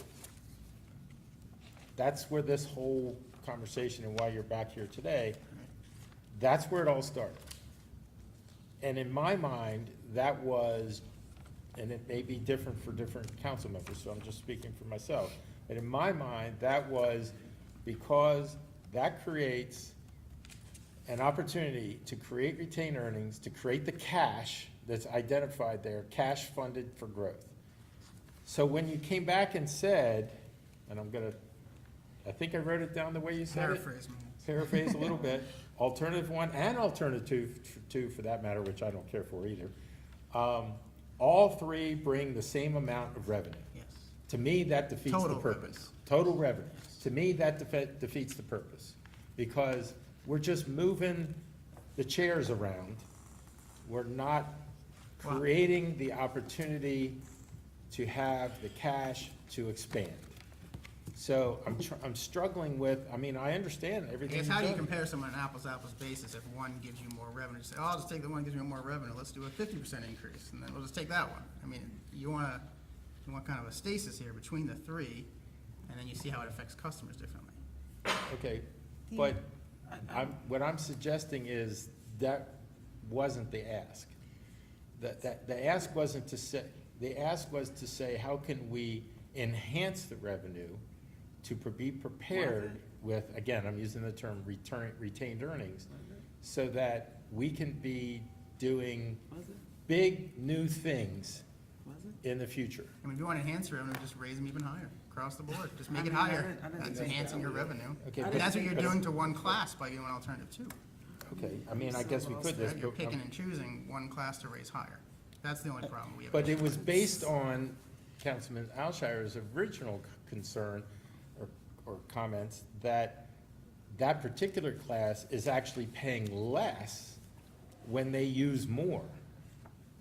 That's where this whole conversation, and why you're back here today, that's where it all started. And in my mind, that was, and it may be different for different council members, so I'm just speaking for myself, but in my mind, that was because that creates an opportunity to create retained earnings, to create the cash that's identified there, cash funded for growth. So when you came back and said, and I think I wrote it down the way you said it. Paraphrase me. Paraphrase a little bit, alternative 1 and alternative 2 for that matter, which I don't care for either. All three bring the same amount of revenue. Yes. To me, that defeats the Total purpose. revenue. Total revenue. To me, that defeats the purpose, because we're just moving the chairs around. We're not Well- creating the opportunity to have the cash to expand. So I'm struggling with, I mean, I understand I everything guess you've how do you done. compare someone on an apples-to-apples basis if one gives you more revenue? You say, oh, I'll just take the one that gives me more revenue, let's do a 50% increase, and then we'll just take that one. I mean, you want kind of a stasis here between the three, and then you see how it affects customers differently. Okay, but what I'm suggesting is that wasn't the ask. The ask wasn't to say, the ask was to say, how can we enhance the revenue to be prepared with, again, I'm using the term retained earnings, so that we can be doing Was it? big new things Was it? in the future. I mean, if you want to enhance your revenue, just raise them even higher, across the board, just make I it mean, I higher. didn't- I didn't That's think enhancing your revenue. Okay, And but- that's what you're but- doing to one class by doing alternative 2. Okay, I mean, I guess we could, Right? You're but, picking and choosing one class to raise higher. That's the only problem we have. but it was based on Councilman Alshire's original concern or comments that that particular class is actually paying less when they use more.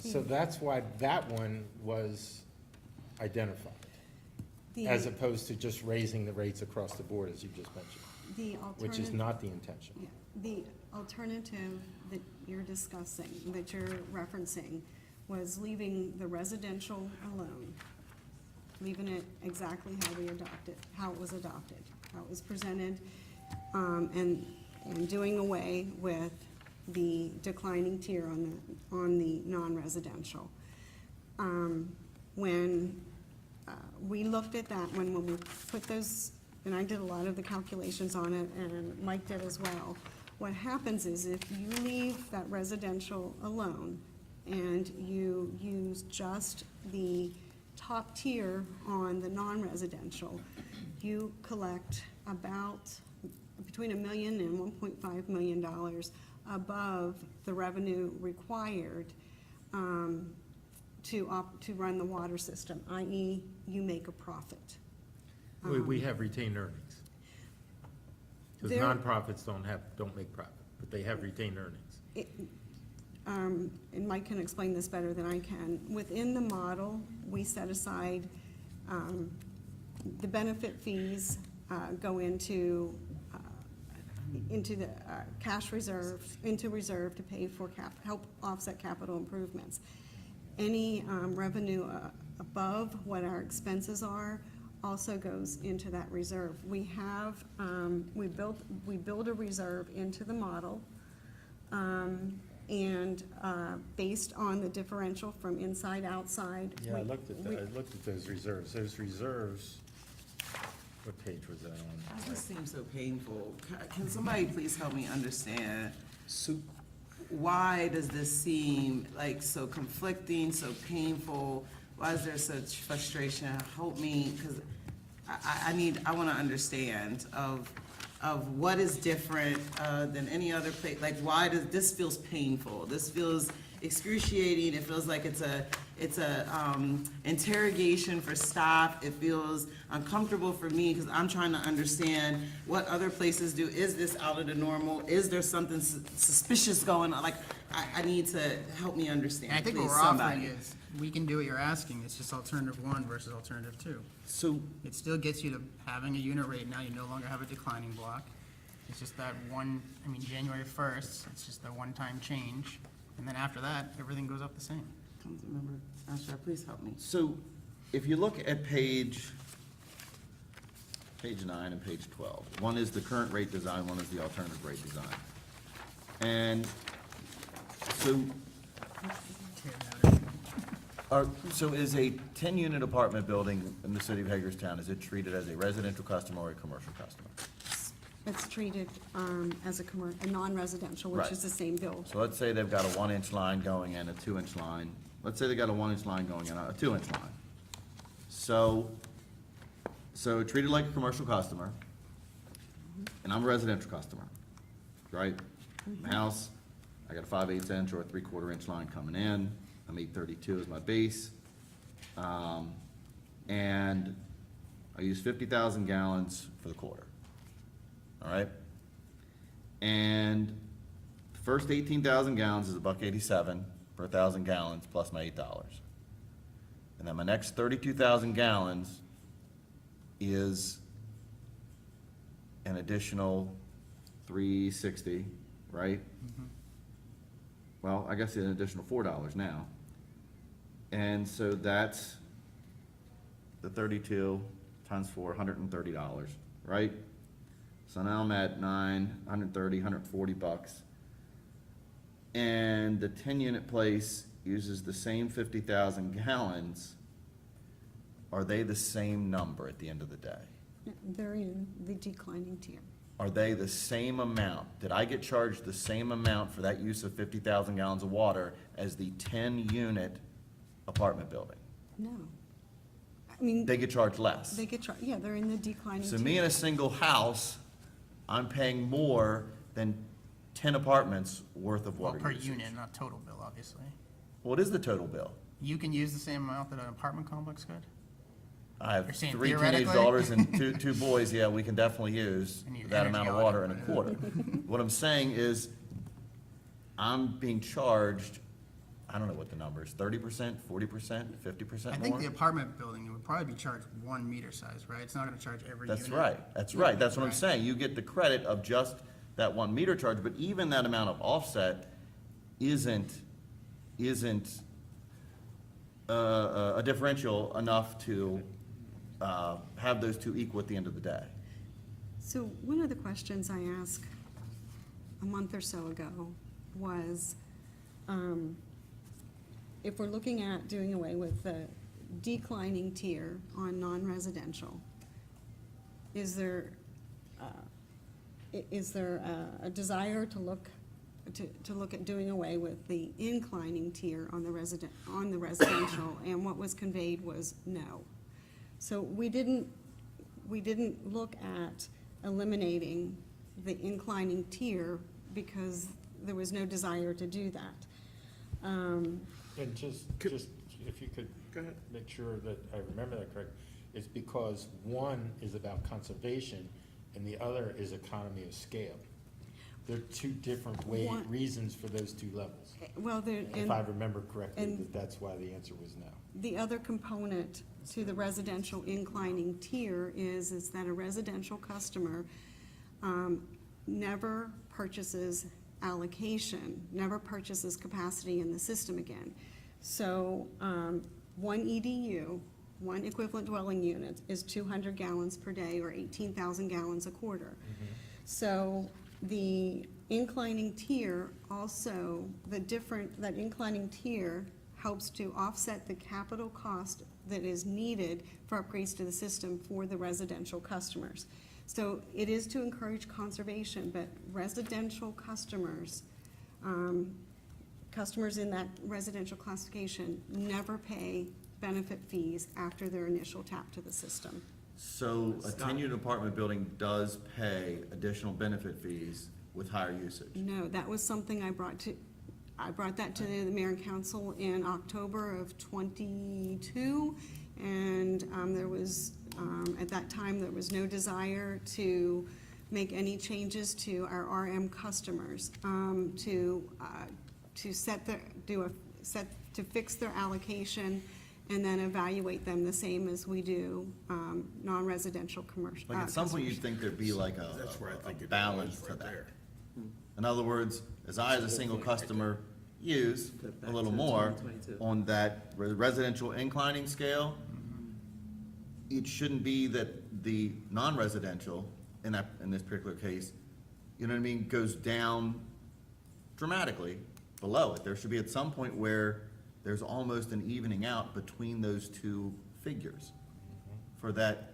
So that's why that one was identified, The- as opposed to just raising the rates across the board, as you just mentioned, The which is alternative, not the intention. yeah, the alternative that you're discussing, that you're referencing, was leaving the residential alone, leaving it exactly how we adopted, how it was adopted, how it was presented, and doing away with the declining tier on the non-residential. When we looked at that, when we put those, and I did a lot of the calculations on it, and Mike did as well, what happens is if you leave that residential alone and you use just the top tier on the non-residential, you collect about between $1 million and $1.5 million above the revenue required to run the water system, i.e. you make a profit. We have retained earnings. Because There- nonprofits don't make profit, but they have retained earnings. And Mike can explain this better than I can. Within the model, we set aside, the benefit fees go into the cash reserve, into reserve to pay for help offset capital improvements. Any revenue above what our expenses are also goes into that reserve. We have, we build a reserve into the model, and based on the differential from inside, outside. Yeah, I we- looked at we- that, I looked at those reserves. Those reserves, what page was that on? It just seems so painful. Can somebody please help me understand? Why does this seem like so conflicting, so painful? Why is there such frustration? Help me, because I want to understand of what is different than any other place. Like, why does, this feels painful? This feels excruciating. It feels like it's a interrogation for staff. It feels uncomfortable for me because I'm trying to understand what other places do. Is this out of the normal? Is there something suspicious going on? Like, I need to help me understand, And I think please, what we're offering somebody. is, we can do what you're asking, it's just alternative one versus alternative two. So, It still gets you to having a unit rate, now you no longer have a declining block. It's just that one, January 1st, it's just a one-time change, and then after that, everything goes up the same. Councilmember Asher, please help me. so if you look at page 9 and page 12, one is the current rate design, one is the alternative rate design. And so, so is a 10-unit apartment building in the city of Hagerstown, is it treated as a residential customer or a commercial customer? It's treated as a non-residential, which Right. is the same bill. So let's say they've got a 1-inch line going in, a 2-inch line. Let's say they got a 1-inch line going in, a 2-inch line. So treated like a commercial customer, and I'm a residential customer, right? My house, I got a 5/8 inch or a 3/4 inch line coming in. I'm 832 as my base. And I use 50,000 gallons for the quarter. All right? And the first 18,000 gallons is $1.87 per 1,000 gallons plus my $8. And then my next 32,000 gallons is an additional $3.60, right? Well, I guess an additional $4 now. And so that's the 32 times 4, $130, right? So now I'm at $130, $140. And the 10-unit place uses the same 50,000 gallons. Are they the same number at the end of the day? They're in the declining tier. Are they the same amount? Did I get charged the same amount for that use of 50,000 gallons of water as the 10-unit apartment building? No. I mean, They get charged less. they get charged, yeah, they're in the declining tier. So me in a single house, I'm paying more than 10 apartments worth of Well, water per usage. unit, not total bill, obviously. What is the total bill? You can use the same amount that an apartment complex could? I have You're saying 3 teenage theoretically? daughters and two boys, yeah, we can definitely use And your that energy amount of audit. water in a quarter. What I'm saying is, I'm being charged I don't know what the number is, 30%, 40%, 50% I more? think the apartment building, it would probably be charged 1 meter size, right? It's not gonna charge every unit. That's right, that's right, that's what I'm Right. saying, you get the credit of just that 1 meter charge, but even that amount of offset isn't a differential enough to have those two equal at the end of the day. So one of the questions I asked a month or so ago was, if we're looking at doing away with the declining tier on non-residential, is there a desire to look at doing away with the inclining tier on the residential? And what was conveyed was no. So we didn't look at eliminating the inclining tier because there was no desire to do that. And just, if you could make sure that I remember that correct, it's because one is about conservation and the other is economy of scale. There are two different One- reasons for those two levels. Well, there, If I remember correctly, and- that's why the answer was no. the other component to the residential inclining tier is that a residential customer never purchases allocation, never purchases capacity in the system again. So, one EDU, one equivalent dwelling unit, is 200 gallons per day or 18,000 gallons a quarter. So the inclining tier also, that inclining tier helps to offset the capital cost that is needed for upgrades to the system for the residential customers. So it is to encourage conservation, but residential customers, customers in that residential classification never pay benefit fees after their initial tap to the system. So a 10-unit apartment building does pay additional benefit fees with higher usage? No, that was something I brought that to the mayor and council in October of '22, and there was, at that time, there was no desire to make any changes to our RM customers, to fix their allocation and then evaluate them the same as we do non-residential commercial. Like, at some point, you'd customers. think there'd be like That's where I a think it balance was to right that. there. In other words, as I, as a single customer, use a little more on that residential inclining scale, it shouldn't be that the non-residential, in this particular case, you know what I mean, goes down dramatically below it. There should be at some point where there's almost an evening out between those two figures for that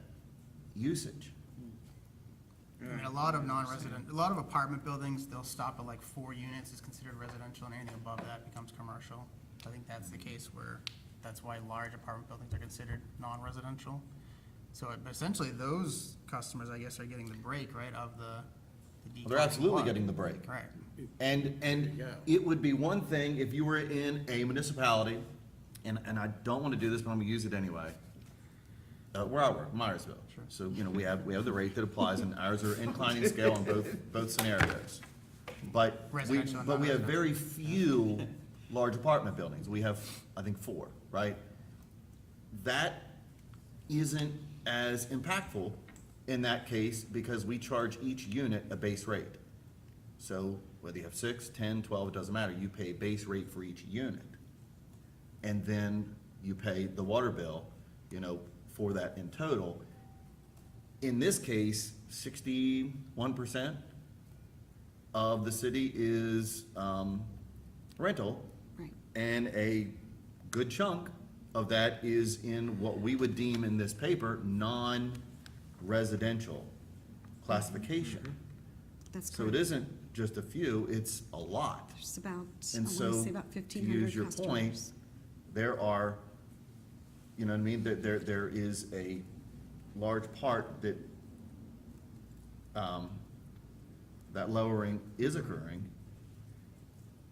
usage. I mean, a lot of a lot of apartment buildings, they'll stop at like 4 units is considered residential, and anything above that becomes commercial. I think that's the case where, that's why large apartment buildings are considered non-residential. So but essentially, those customers, I guess, are getting the break, right, of the Well, declining they're absolutely water. getting the break. Right. And Yeah. it would be one thing if you were in a municipality, and I don't want to do this, but I'm gonna use it anyway. Where I work, Myersville. Sure. So, you know, we have the rate that applies, and ours are inclining scale on both scenarios. But we Residential and have non-residential. very few large apartment buildings. We have, I think, 4, right? That isn't as impactful in that case, because we charge each unit a base rate. So whether you have 6, 10, 12, it doesn't matter, you pay a base rate for each unit. And then you pay the water bill, you know, for that in total. In this case, 61% of the city is rental, Right. and a good chunk of that is in what we would deem in this paper, non-residential classification. That's So correct. it isn't just a few, it's a lot. There's about, I And want to so, say about to 1,500 use your point, customers. there are, you know what I mean, there is a large part that, that lowering is occurring,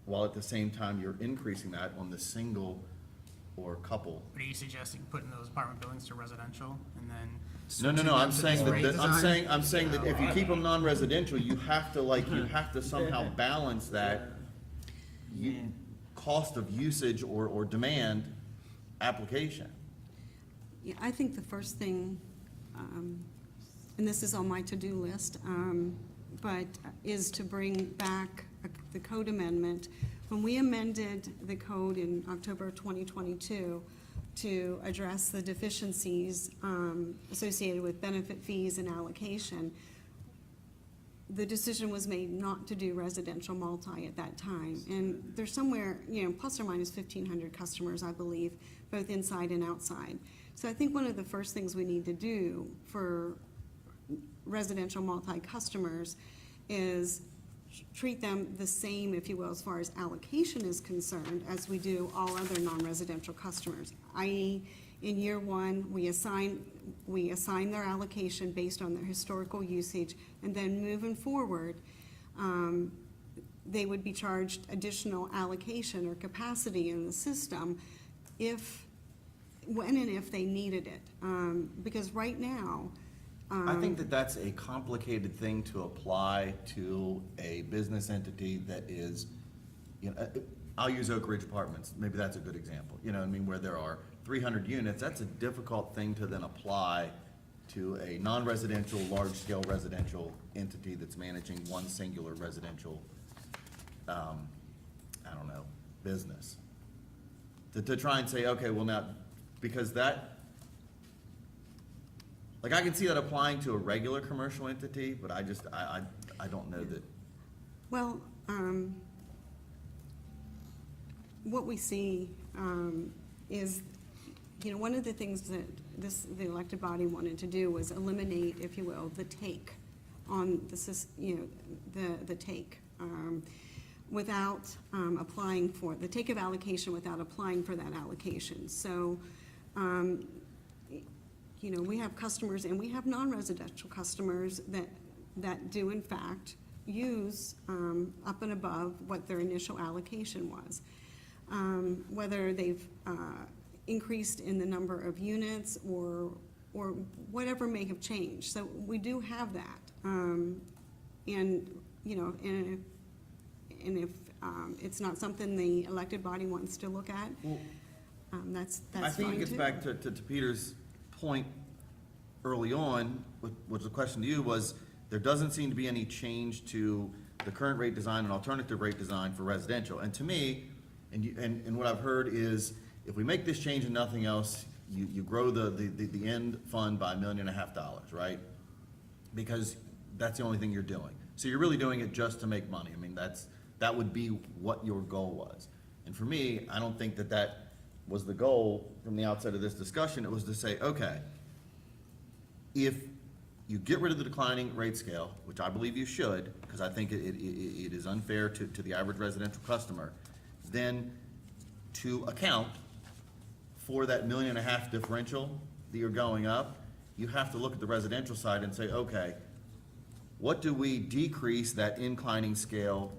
while at the same time you're increasing that on the single or couple. But are you suggesting putting those apartment buildings to residential and then? No, switching I'm them to saying this rate that, design? I'm saying that if you keep them non-residential, you have to somehow balance that cost of usage or demand application. Yeah, I think the first thing, and this is on my to-do list, but is to bring back the code amendment. When we amended the code in October 2022 to address the deficiencies associated with benefit fees and allocation, the decision was made not to do residential multi at that time. And there's somewhere, plus or minus 1,500 customers, I believe, both inside and outside. So I think one of the first things we need to do for residential multi-customers is treat them the same, if you will, as far as allocation is concerned, as we do all other non-residential customers. I.e., in year one, we assign their allocation based on their historical usage, and then moving forward, they would be charged additional allocation or capacity in the system when and if they needed it. Because right now, I think that that's a complicated thing to apply to a business entity that is, I'll use Oak Ridge Apartments, maybe that's a good example, where there are 300 units, that's a difficult thing to then apply to a non-residential, large-scale residential entity that's managing one singular residential, business. To try and say, okay, well now, because that, I can see that applying to a regular commercial entity, but I don't know that. well, what we see is, one of the things that the elected body wanted to do was eliminate, if you will, the take on the take without applying for, the take of allocation without applying for that allocation. So, we have customers and we have non-residential customers that do in fact use up and above what their initial allocation was. Whether they've increased in the number of units or whatever may have changed. So we do have that. And if it's not something the elected body wants to look at, that's fine too. I think it gets back to Peter's point early on, which was a question to you, was there doesn't seem to be any change to the current rate design and alternative rate design for residential. And to me, and what I've heard is, if we make this change and nothing else, you grow the end fund by $1.5 million, right? Because that's the only thing you're doing. So you're really doing it just to make money. That would be what your goal was. And for me, I don't think that was the goal from the outset of this discussion. It was to say, okay, if you get rid of the declining rate scale, which I believe you should, because I think it is unfair to the average residential customer, then to account for that $1.5 million differential that you're going up, you have to look at the residential side and say, okay, what do we decrease that inclining scale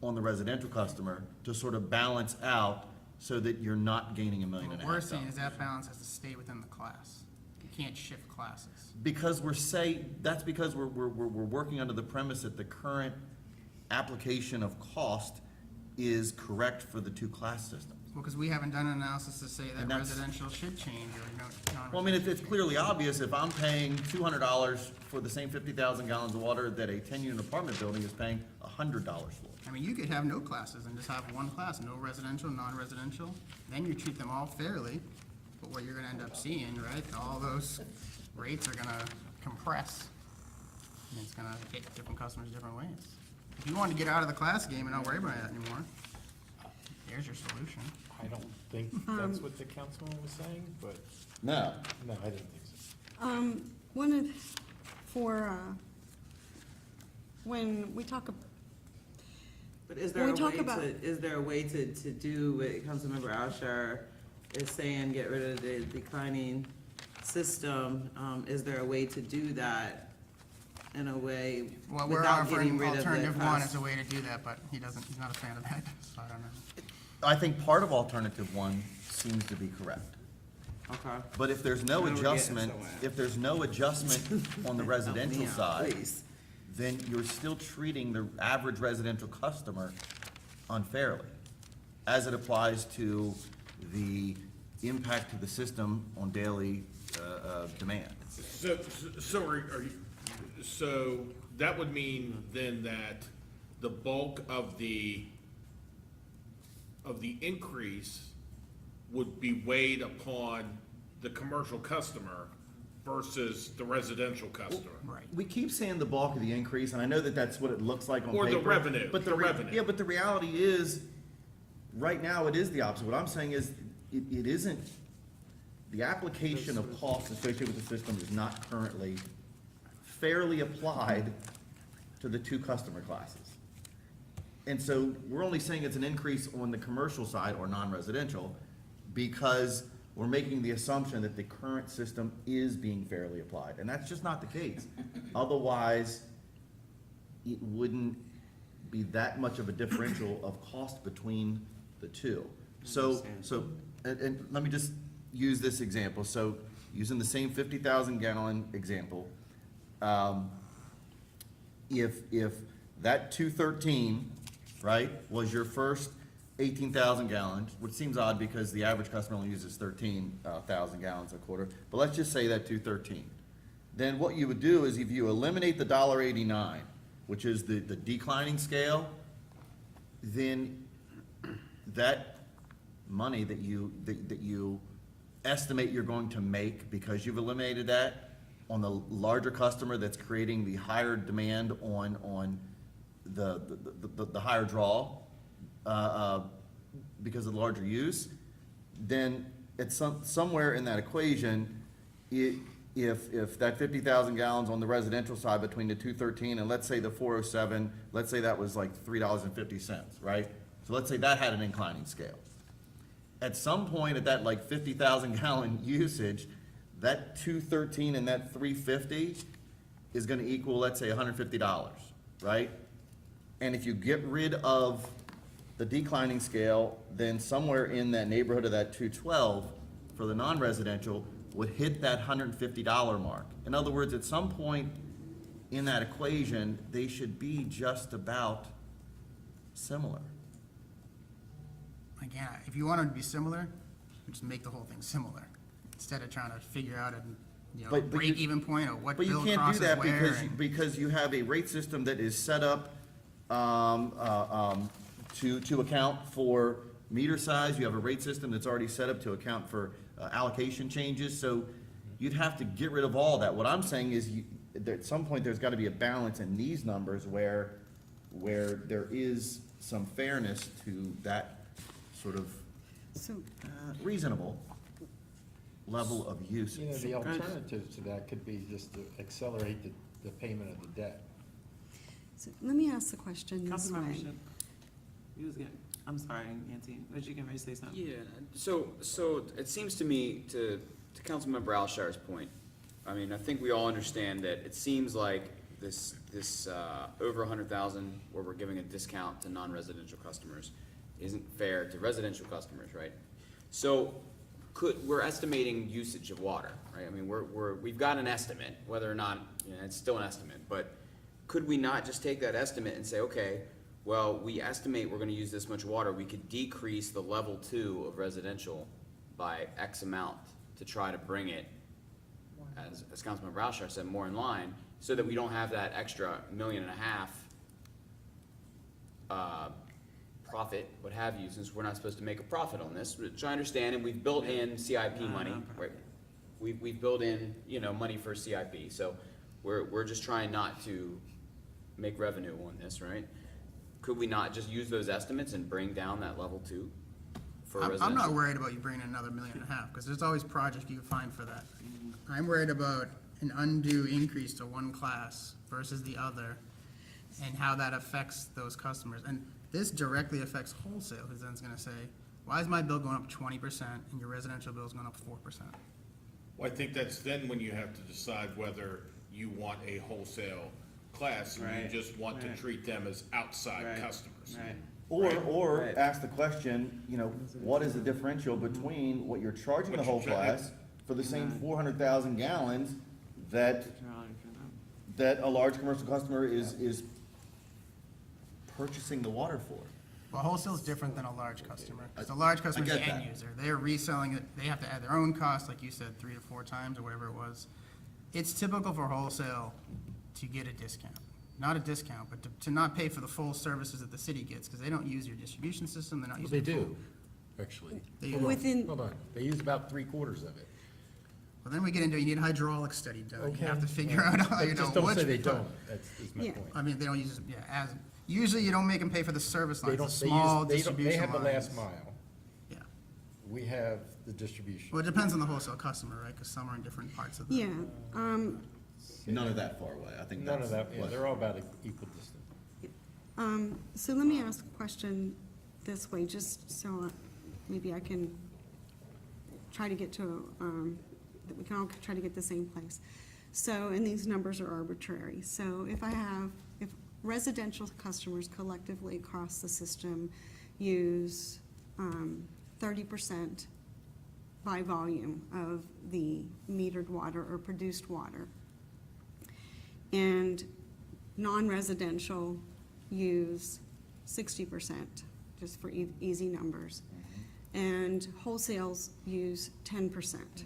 on the residential customer to sort of balance out so that you're not gaining $1.5 million? What we're saying is that balance has to stay within the class. You can't shift classes. Because that's because we're working under the premise that the current application of cost is correct for the two class systems. Well, because we haven't done an analysis to say that And that's- residential should change or non-residential. Well, it's clearly obvious if I'm paying $200 for the same 50,000 gallons of water that a 10-unit apartment building is paying $100 for. You could have no classes and just have one class, no residential, non-residential. Then you treat them all fairly. But what you're gonna end up seeing, right, all those rates are gonna compress. And it's gonna hit different customers different ways. If you want to get out of the class game and not worry about it anymore, here's your solution. I don't think that's what the councilman was saying, but, No. no, I didn't think so. When we talk, But is there When a we talk way about- to do what Councilmember Alshar is saying, get rid of the declining system? Is there a way to do that in a way Well, we're without getting offering rid of the alternative one cost? as a way to do that, but he's not a fan of that, so I don't know. I think part of alternative one seems to be correct. Okay. But if there's no Now we're getting adjustment, somewhere. on the residential Help me out, side, please. then you're still treating the average residential customer unfairly. as it applies to the impact to the system on daily demand. So that would mean then that the bulk of the increase would be weighed upon the commercial customer versus the residential customer. Right. We keep saying the bulk of the increase, and I know that that's what it looks like on paper. Or the revenue, But the revenue. Yeah, but the reality is, right now, it is the opposite. What I'm saying is, it isn't, the application of costs associated with the system is not currently fairly applied to the two customer classes. And so we're only saying it's an increase on the commercial side or non-residential because we're making the assumption that the current system is being fairly applied, and that's just not the case. Otherwise, it wouldn't be that much of a differential of cost between the two. And let me just use this example. So, using the same 50,000 gallon example, if that 213, right, was your first 18,000 gallons, which seems odd because the average customer only uses 13,000 gallons a quarter, but let's just say that 213. Then what you would do is if you eliminate the $1.89, which is the declining scale, then that money that you estimate you're going to make because you've eliminated that on the larger customer that's creating the higher demand on the higher draw, because of the larger use, then it's somewhere in that equation, if that 50,000 gallons on the residential side between the 213 and let's say the 407, let's say that was like $3.50, right? So let's say that had an inclining scale. At some point at that like 50,000 gallon usage, that 213 and that 350 is gonna equal, let's say, $150, right? And if you get rid of the declining scale, then somewhere in that neighborhood of that 212 for the non-residential would hit that $150 mark. In other words, at some point in that equation, they should be just about similar. Again, if you want them to be similar, just make the whole thing similar, instead of trying to figure out a, But you- break-even point or what But you bill can't do crosses that where. because you have a rate system that is set up to account for meter size. You have a rate system that's already set up to account for allocation changes. So you'd have to get rid of all that. What I'm saying is at some point, there's got to be a balance in these numbers where there is some fairness to that sort of So, reasonable level of usage. You know, the alternative to that could be just to accelerate the payment of the debt. so let me ask the question this Councilmember way. Shipp, you was getting, I'm sorry, Nancy, was you getting ready to say something? Yeah, so it seems to me, to Councilmember Alshire's point, I mean, I think we all understand that it seems like this over 100,000, where we're giving a discount to non-residential customers, isn't fair to residential customers, right? So we're estimating usage of water, right? I mean, we've got an estimate, whether or not, it's still an estimate, but could we not just take that estimate and say, okay, well, we estimate we're gonna use this much water, we could decrease the level 2 of residential by X amount to try to bring it, as Councilman Roushar said, more in line, so that we don't have that extra $1.5 million profit, what have you, since we're not supposed to make a profit on this, which I understand, and we've built in CIP money, right? We've built in, money for CIP, so we're just trying not to make revenue on this, right? Could we not just use those estimates and bring down that level 2 for residential? I'm not worried about you bringing in another $1.5 million, because there's always projects you can find for that. I'm worried about an undue increase to one class versus the other, and how that affects those customers. And this directly affects wholesale, because then it's gonna say, why is my bill going up 20% and your residential bill is going up 4%? Well, I think that's then when you have to decide whether you want a wholesale class, and you Right, just want to right. treat them as outside Right, customers. right. Or Right. ask the question, what is the differential between what you're charging the What whole you charge- class for the same 400,000 gallons that a large commercial customer is purchasing the water for? Well, wholesale is different than a large customer. Because a large customer is I the get end that. user. They're reselling it, they have to add their own cost, like you said, 3 to 4 times or whatever it was. It's typical for wholesale to get a discount. Not a discount, but to not pay for the full services that the city gets, because they don't use your distribution system, they're not Well, using they the full. do, actually. They Hold do. on, Within- Hold on, they use about 3/4 of it. Well, then we get into, you need a hydraulic study done. You have to Okay. figure out, how, you know, Just don't say which. they don't, that's my Yeah. point. I mean, they don't use, yeah, as, usually you don't make them pay for the service They lines, don't, the they small use, they don't, distribution they have the last lines. mile, Yeah. we have the distribution. Well, it depends on the wholesale customer, right? Because some are in different parts of the. Yeah, None of that far away, I think None that's. of that, yeah, what- they're all about equal distance. so let me ask a question this way, just so maybe I can try to get to, that we can all try to get the same place. So, and these numbers are arbitrary. So if residential customers collectively across the system use 30% by volume of the metered water or produced water, and non-residential use 60%, just for easy numbers. And wholesales use 10%.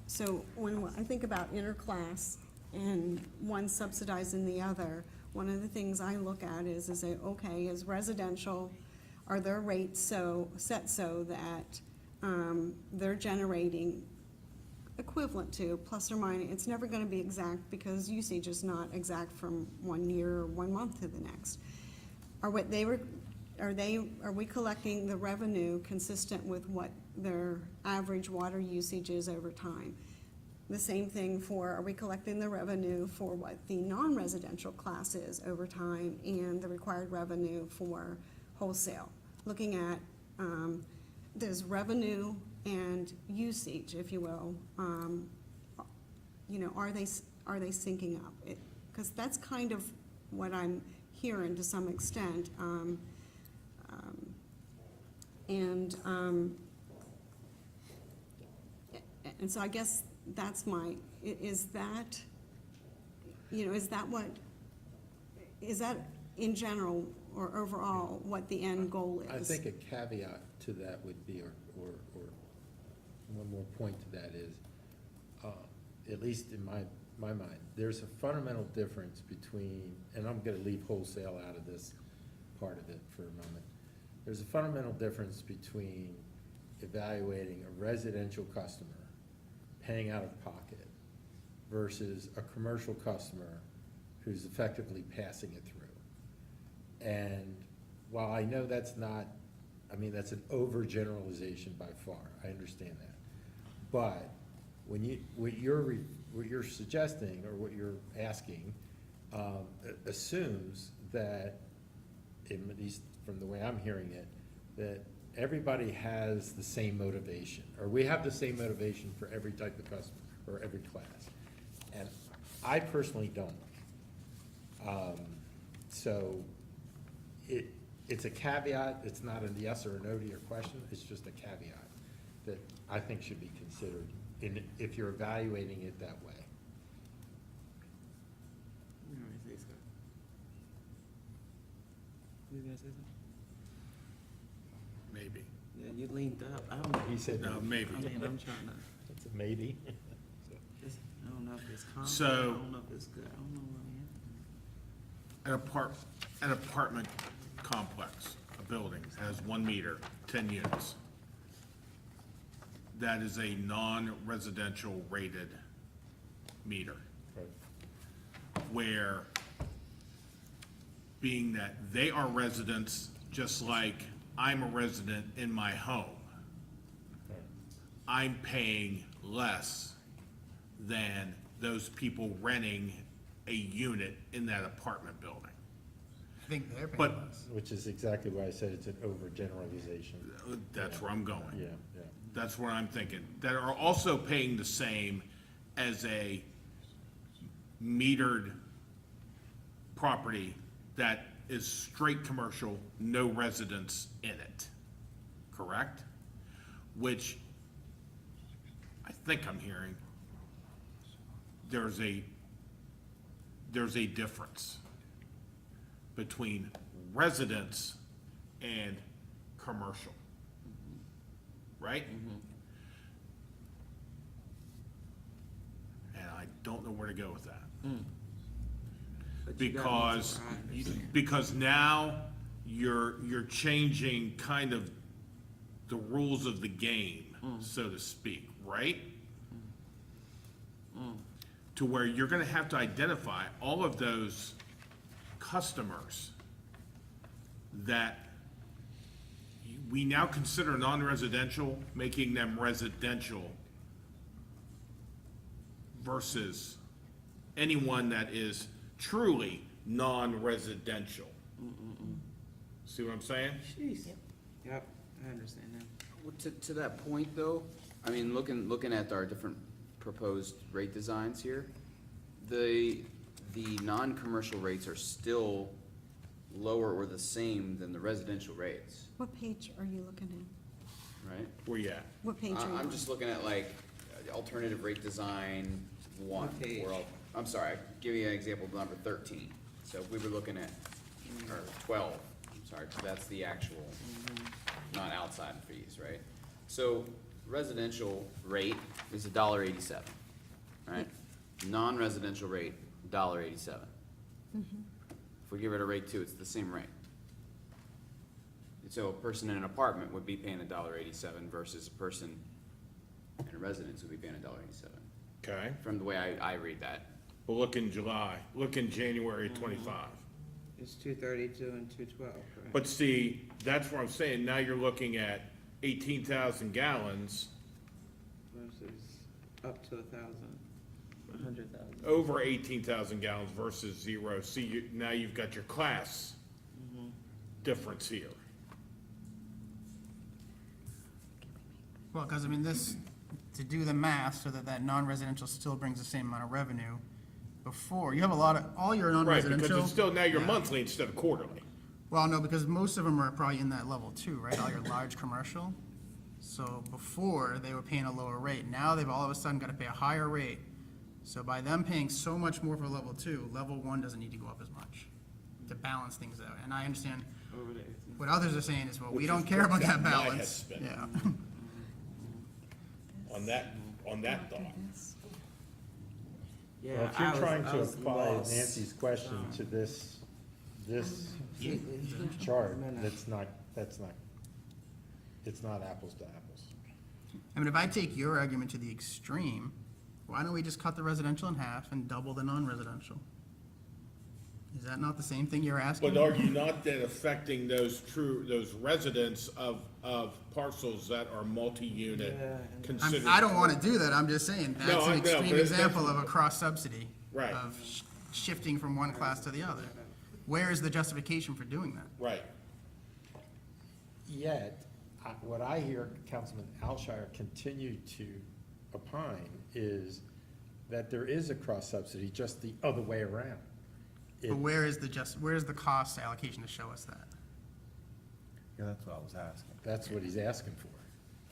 So when I think about interclass and one subsidizing the other, one of the things I look at is okay, is residential, are their rates set so that they're generating equivalent to, plus or minus, it's never gonna be exact because usage is not exact from 1 year or 1 month to the next. Are we collecting the revenue consistent with what their average water usage is over time? The same thing are we collecting the revenue for what the non-residential class is over time and the required revenue for wholesale? Looking at, there's revenue and usage, if you will, are they syncing up? Because that's kind of what I'm hearing to some extent. And so I guess that's is that in general or overall what the end goal is? I think a caveat to that would be, or one more point to that is, at least in my mind, there's a fundamental difference between, and I'm gonna leave wholesale out of this part of it for a moment. There's a fundamental difference between evaluating a residential customer paying out of pocket versus a commercial customer who's effectively passing it through. And while I know that's not, that's an overgeneralization by far, I understand that. But what you're suggesting, or what you're asking, assumes that, at least from the way I'm hearing it, that everybody has the same motivation, or we have the same motivation for every type of customer, or every class. And I personally don't. So it's a caveat, it's not a yes or a no to your question, it's just a caveat that I think should be considered if you're evaluating it that way. Maybe. Yeah, you leaned up. I don't know. He said No, maybe. I mean, I'm trying to, It's a maybe. I don't know if it's common. So- I don't know if it's good. I don't know what An apartment complex, a building, has 1 meter, 10 units. That is a non-residential rated meter, where, being that they are residents, just like I'm a resident in my home, I'm paying less than those people renting a unit in that apartment building. I think they're paying But- less. Which is exactly why I said it's an overgeneralization. That's where I'm going. Yeah, yeah. That's what I'm thinking, that are also paying the same as a metered property that is straight commercial, no residents in it, correct? Which I think I'm hearing, there's a there's a difference between residents and commercial, right? And I don't know where to go with that. Because now you're changing kind of the rules of the game, so to speak, right? To where you're gonna have to identify all of those customers that we now consider non-residential, making them residential versus anyone that is truly non-residential. See what I'm saying? Jeez. Yep, I understand now. Well, to that point, though, I mean, looking at our different proposed rate designs here, the non-commercial rates are still lower or the same than the residential rates, What page are you looking at? right? Where you at? What page are you? I'm just looking at like alternative rate design one. What page? I'm sorry, give you an example, number 13. So if we were looking at, or 12, I'm sorry, so that's the actual, not outside fees, right? So residential rate is $1.87, right? Non-residential rate, $1.87. If we give it a rate 2, it's the same rate. So a person in an apartment would be paying $1.87 versus a person in a residence would be paying $1.87. Okay, From the way I read that. well, look in July, look in January 25. It's 232 and 212, correct? But see, that's what I'm saying, now you're looking at 18,000 gallons, Versus up to 100,000. over 18,000 gallons versus 0. See, now you've got your class difference here. Well, because I mean, this, to do the math so that that non-residential still brings the same amount of revenue, before, you have a lot of, all your Right, non-residential. because it's still, now you're Yeah. monthly instead of quarterly. Well, no, because most of them are probably in that level too, right? All your large commercial. So before, they were paying a lower rate. Now they've all of a sudden got to pay a higher rate. So by them paying so much more for level 2, level 1 doesn't need to go up as much to balance things out. And I understand Over there. what others are saying is, well, we Which don't is care about what that my head balance. spinning. Yeah. On that thought. Yeah, Well, if I you're was- trying I to was apply lost. Nancy's question to this chart, No, no. it's not apples to apples. I mean, if I take your argument to the extreme, why don't we just cut the residential in half and double the non-residential? Is that not the same thing you're asking? But are you not then affecting those residents of parcels that are multi-unit considered? I don't want to do that, I'm just saying, No, that's I an know, extreme but it's example of a cross-subsidy. Right. Of shifting from one class to the other. Where is the justification for doing that? Right, Yet, what I hear Councilman Alshire continue to opine is that there is a cross-subsidy, just the other way around. But where is the cost allocation to show us that? Yeah, that's what I was asking. That's what he's asking for.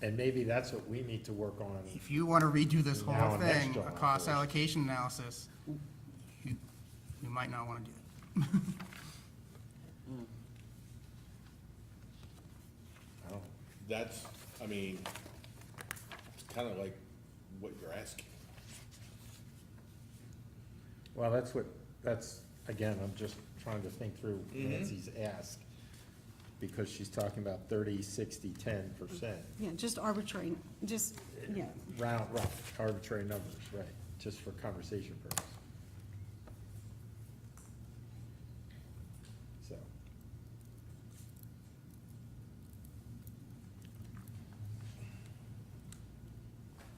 And maybe that's what we need to work on. If you want to redo this Now whole and next thing, a July cost 1st. allocation analysis, you might not want to do that. I don't, that's, I mean, it's kind of like what you're asking. well, again, I'm just trying to think through Nancy's ask, because she's talking about 30, 60, 10%. Yeah, just arbitrary, yeah. Rough, arbitrary numbers, right, just for conversation purposes. So,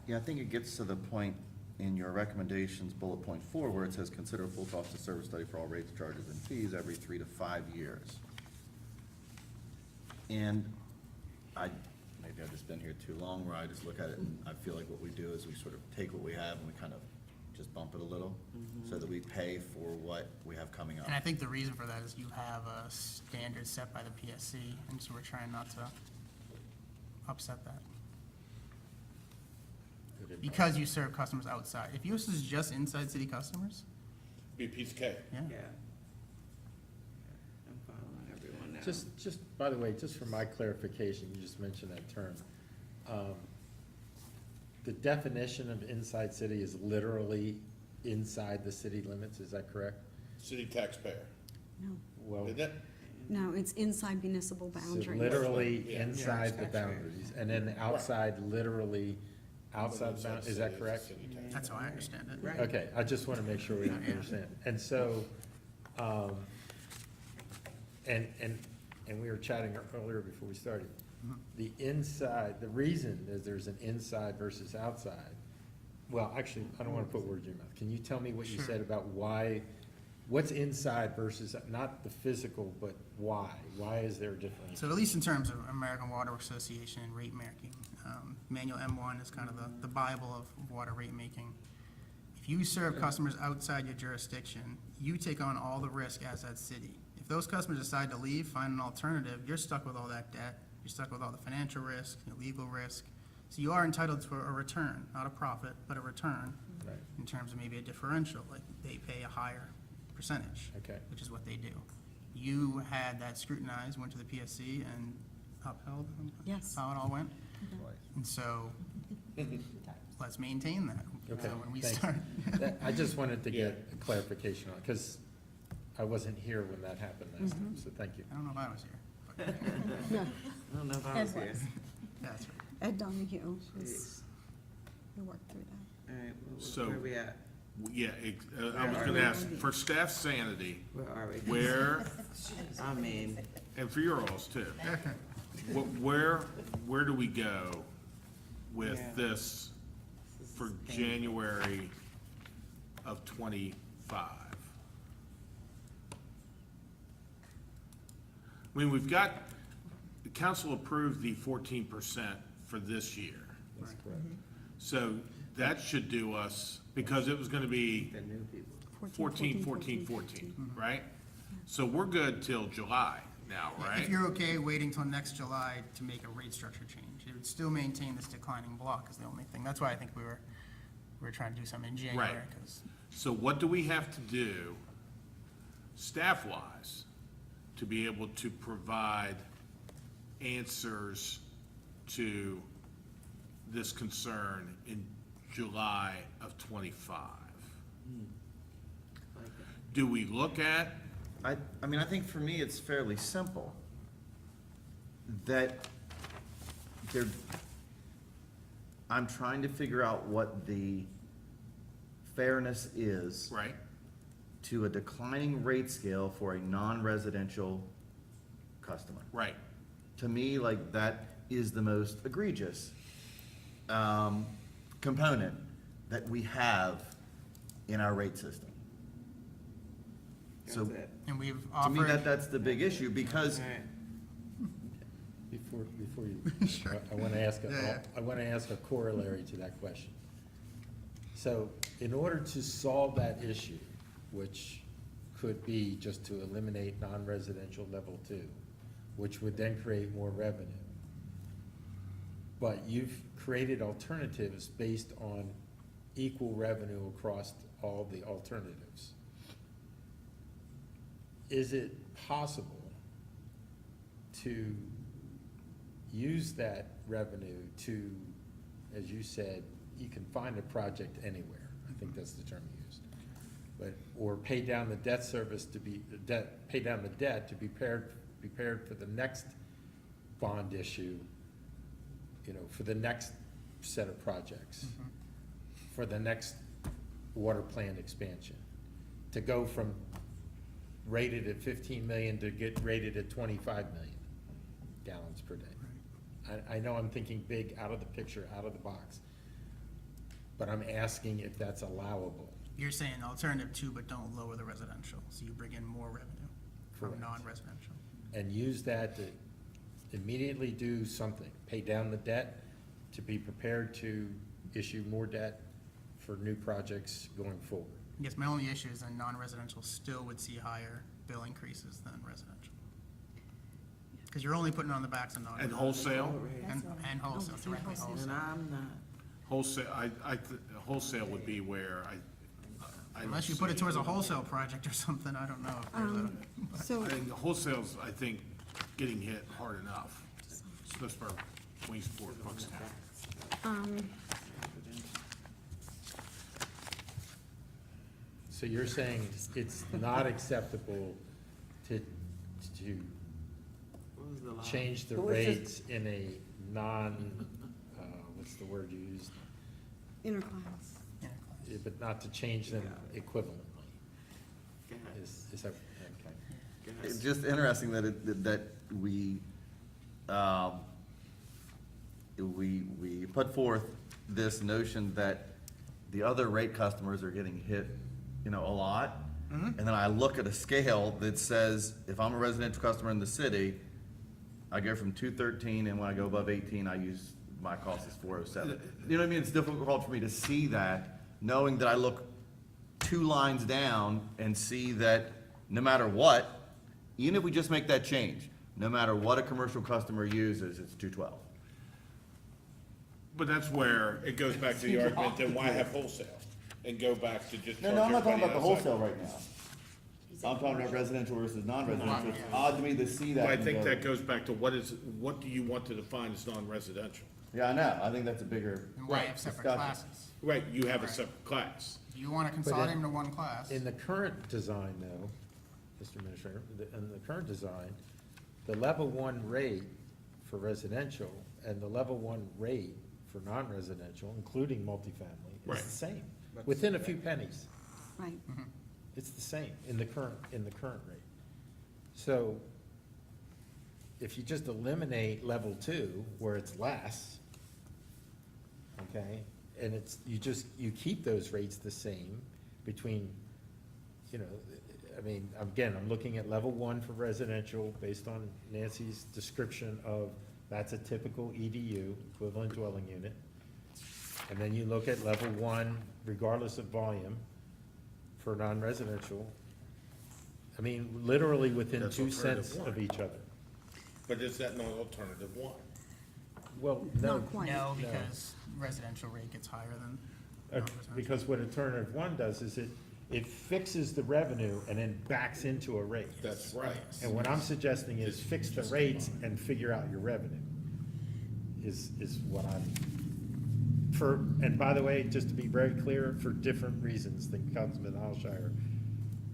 Yeah, I think it gets to the point in your recommendations, bullet point 4, where it says, consider a full cost of service study for all rates, charges, and fees every 3 to 5 years. And maybe I've just been here too long, where I just look at it and I feel like what we do is we sort of take what we have and we kind of just bump it a little, so that we pay for what we have coming up. And I think the reason for that is you have a standard set by the PSC, and so we're trying not to upset that. Because you serve customers outside. If yours is just inside city customers, Be a piece of cake. Yeah. Yeah. I'm following everyone now. Just, by the way, just for my clarification, you just mentioned that term. The definition of inside city is literally inside the city limits, is that correct? City taxpayer, No, Well, isn't it? no, it's inside municipal so boundaries. literally Yeah. inside the Yeah. boundaries, and then outside, literally outside the boundaries, is that correct? City taxpayer. That's how I understand it. Right. Okay, I just want to make sure we understand. And so, and we were chatting earlier before we started. The inside, the reason is there's an inside versus outside. Well, actually, I don't want to put words in your mouth. Can you tell me what you Sure. said about why, what's inside versus, not the physical, but why? Why is there a difference? So at least in terms of American Water Association and rate making, Manual M1 is kind of the Bible of water rate making. If you serve customers outside your jurisdiction, you take on all the risk as that city. If those customers decide to leave, find an alternative, you're stuck with all that debt, you're stuck with all the financial risk, the legal risk. So you are entitled to a return, not a profit, but a return Right. in terms of maybe a differential, like they pay a higher percentage. Okay. Which is what they do. You had that scrutinized, went to the PSC and upheld. Yes. That's how it all went. And so, let's maintain that. Okay, So when we thanks. start. I just wanted to get a clarification on it, because I wasn't here when that happened last time, so thank you. I don't know if I was here, but I don't know if I was here. that's right. Ed Donahue, Jeez. we worked through that. All right, So- where we at? Yeah, I was gonna ask, for staff sanity, Where are we? where, I mean, and for your alls too, where do we go with Yeah. this for January of '25? I mean, we've got, the council approved the 14% for this year. That's correct. So that should do us, because it was gonna be the new people. 14, 14, right? So we're good till July now, If right? you're okay waiting till next July to make a rate structure change, it would still maintain this declining block is the only thing. That's why I think we were trying to do something in January, Right. because So what do we have to do, staff-wise, to be able to provide answers to this concern in July of '25? Do we look at, I mean, I think for me, it's fairly simple. That there, I'm trying to figure out what the fairness is right? to a declining rate scale for a non-residential customer. Right. To me, like, that is the most egregious component that we have in our rate system. So, That's it. and we've to me, offered. that's the big issue, because All right. Before you, I want to ask, Yeah. I want to ask a corollary to that question. So, in order to solve that issue, which could be just to eliminate non-residential level 2, which would then create more revenue. But you've created alternatives based on equal revenue across all the alternatives. Is it possible to use that revenue to, as you said, you can find a project anywhere, I think that's the term you used. But, or pay down the debt service to be, pay down the debt to be prepared for the next bond issue, you know, for the next set of projects, for the next water plant expansion, to go from rated at 15 million to get rated at 25 million gallons per day. I know I'm thinking big, out of the picture, out of the box, but I'm asking if that's allowable. You're saying alternative 2, but don't lower the residential, so you bring in more revenue from Correct. non-residential. And use that to immediately do something, pay down the debt, to be prepared to issue more debt for new projects going forward. I guess my only issue is that non-residential still would see higher bill increases than residential. Because you're only putting it on the backs of And non-residential. wholesale? And wholesale, directly wholesale. wholesale. And I'm not. Wholesale, wholesale would be where Unless you put it towards a wholesale project or something, I don't know if there's a. So, I think the wholesale's, I think, getting hit hard enough, especially for Williamsport, Buckstown. So you're saying it's not acceptable to change the rates in a what's the word used? interclass. But not to change them equivalently? Is that, okay. It's just interesting that we put forth this notion that the other rate customers are getting hit, a lot. And then I look at a scale that says, if I'm a residential customer in the city, I go from 213, and when I go above 18, my cost is 407. You know what I mean? It's difficult for me to see that, knowing that I look 2 lines down and see that no matter what, even if we just make that change, no matter what a commercial customer uses, it's 212. But that's where it goes back to the argument, then why have wholesale? And go back to just No, charge I'm not talking everybody about the outside. wholesale right now. I'm talking about residential versus non-residential. It's odd to me to see that. But I and think go- that goes back to what do you want to define as non-residential? Yeah, I know. I think that's a bigger. And why have separate discussion. classes? Right, you have a separate class. If you wanna consolidate them to one class. In the current design though, Mr. Administrator, in the current design, the level 1 rate for residential and the level 1 rate for non-residential, including multifamily, is Right. the same, within a few pennies. Right. It's the same in the current rate. So if you just eliminate level 2 where it's less, okay, and you keep those rates the same between, again, I'm looking at level 1 for residential based on Nancy's description of that's a typical EDU, equivalent dwelling unit. And then you look at level 1 regardless of volume for non-residential. Literally within That's 2 alternative cents one. of each other. But is that not alternative one? Well, no, Not quite. No, because residential rate gets higher than non-residential. because what alternative 1 does is it fixes the revenue and then backs into a rate. That's right. And what I'm suggesting is fix the rates and figure out your revenue, is what and by the way, just to be very clear, for different reasons than Councilman Alshire.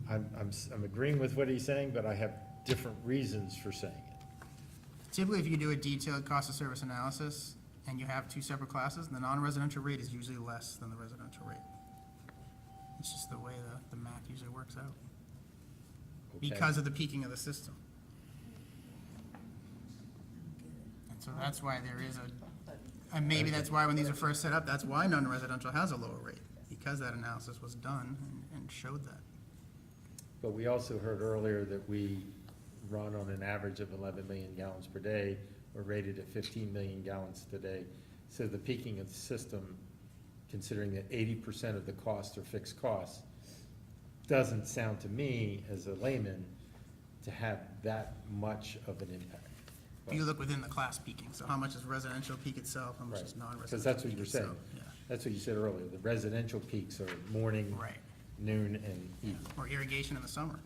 I'm agreeing with what he's saying, but I have different reasons for saying it. Typically, if you do a detailed cost of service analysis and you have 2 separate classes, the non-residential rate is usually less than the residential rate. It's just the way the math usually works out, Okay? because of the peaking of the system. And so that's why there is and maybe that's why when these are first set up, that's why non-residential has a lower rate, because that analysis was done and showed that. But we also heard earlier that we run on an average of 11 million gallons per day. We're rated at 15 million gallons today. So the peaking of the system, considering that 80% of the costs are fixed costs, doesn't sound to me, as a layman, to have that much of an impact. You look within the class peaking, so how much is residential peak itself, how much Right, is non-residential? because that's what peak you're saying. itself, yeah. That's what you said earlier. The residential peaks are morning, Right. noon, and evening. Or irrigation in the summer,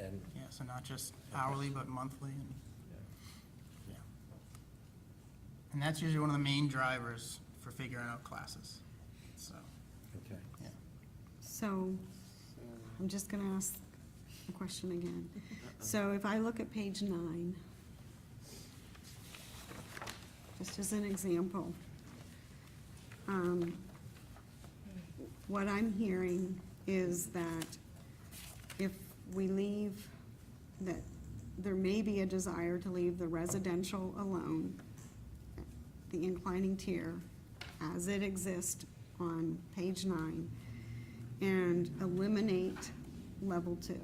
And yeah, so not just hourly, but monthly, and, yeah. And that's usually one of the main drivers for figuring out classes, so, okay. yeah. So, I'm just gonna ask a question again. So if I look at page 9, just as an example, what I'm hearing is that if we leave, that there may be a desire to leave the residential alone, the inclining tier, as it exists on page 9, and eliminate level 2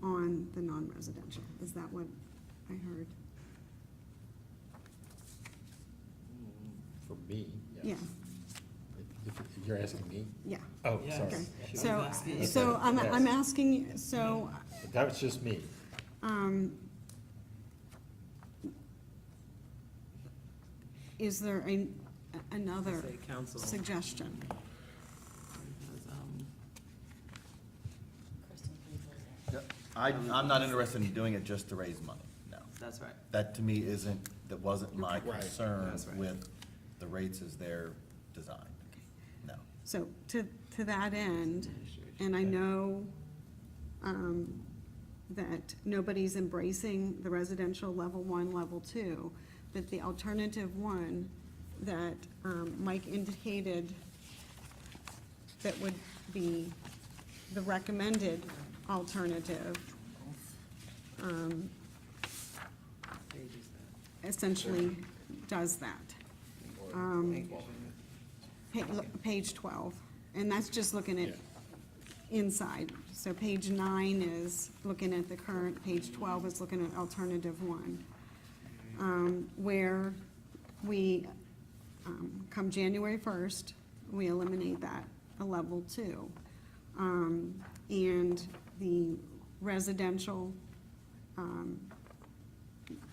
on the non-residential. Is that what I heard? For me, Yeah, yes. If you're asking me? yeah. Oh, sorry. Okay, so I'm asking, you. So, That was just me. is there another Say council. suggestion? Because, I'm not interested in doing it just to raise money, no. That's right. That to me that wasn't my Right. concern That's right. with the rates as they're designed, no. So to that end, and I know that nobody's embracing the residential level 1, level 2, but the alternative one that Mike indicated that would be the recommended alternative, essentially does that. Page 12, and that's just looking at inside. So page 9 is looking at the current, page 12 is looking at alternative 1. Where we, come January 1st, we eliminate that, a level 2. And the residential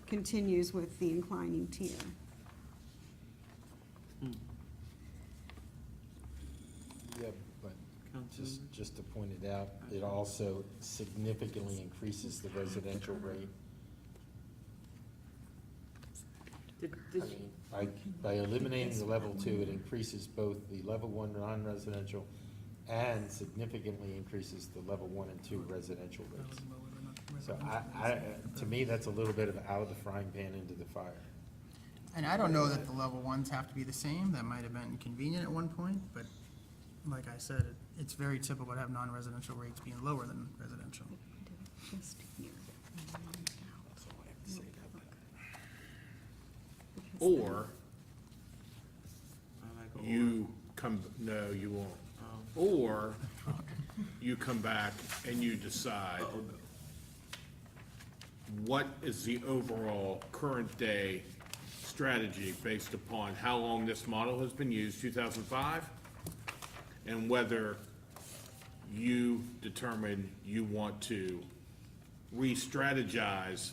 continues with the inclining tier. Yeah, but just to point it out, it also significantly increases the residential rate. By eliminating the level 2, it increases both the level 1 non-residential and significantly increases the level 1 and 2 residential rates. So to me, that's a little bit of out of the frying pan into the fire. And I don't know that the level ones have to be the same, that might have been convenient at one point, but like I said, it's very typical to have non-residential rates being lower than residential. Just here. Or you come, no, you won't. Or you come back and you decide what is the overall current day strategy based upon how long this model has been used, 2005, and whether you determine you want to re-strategize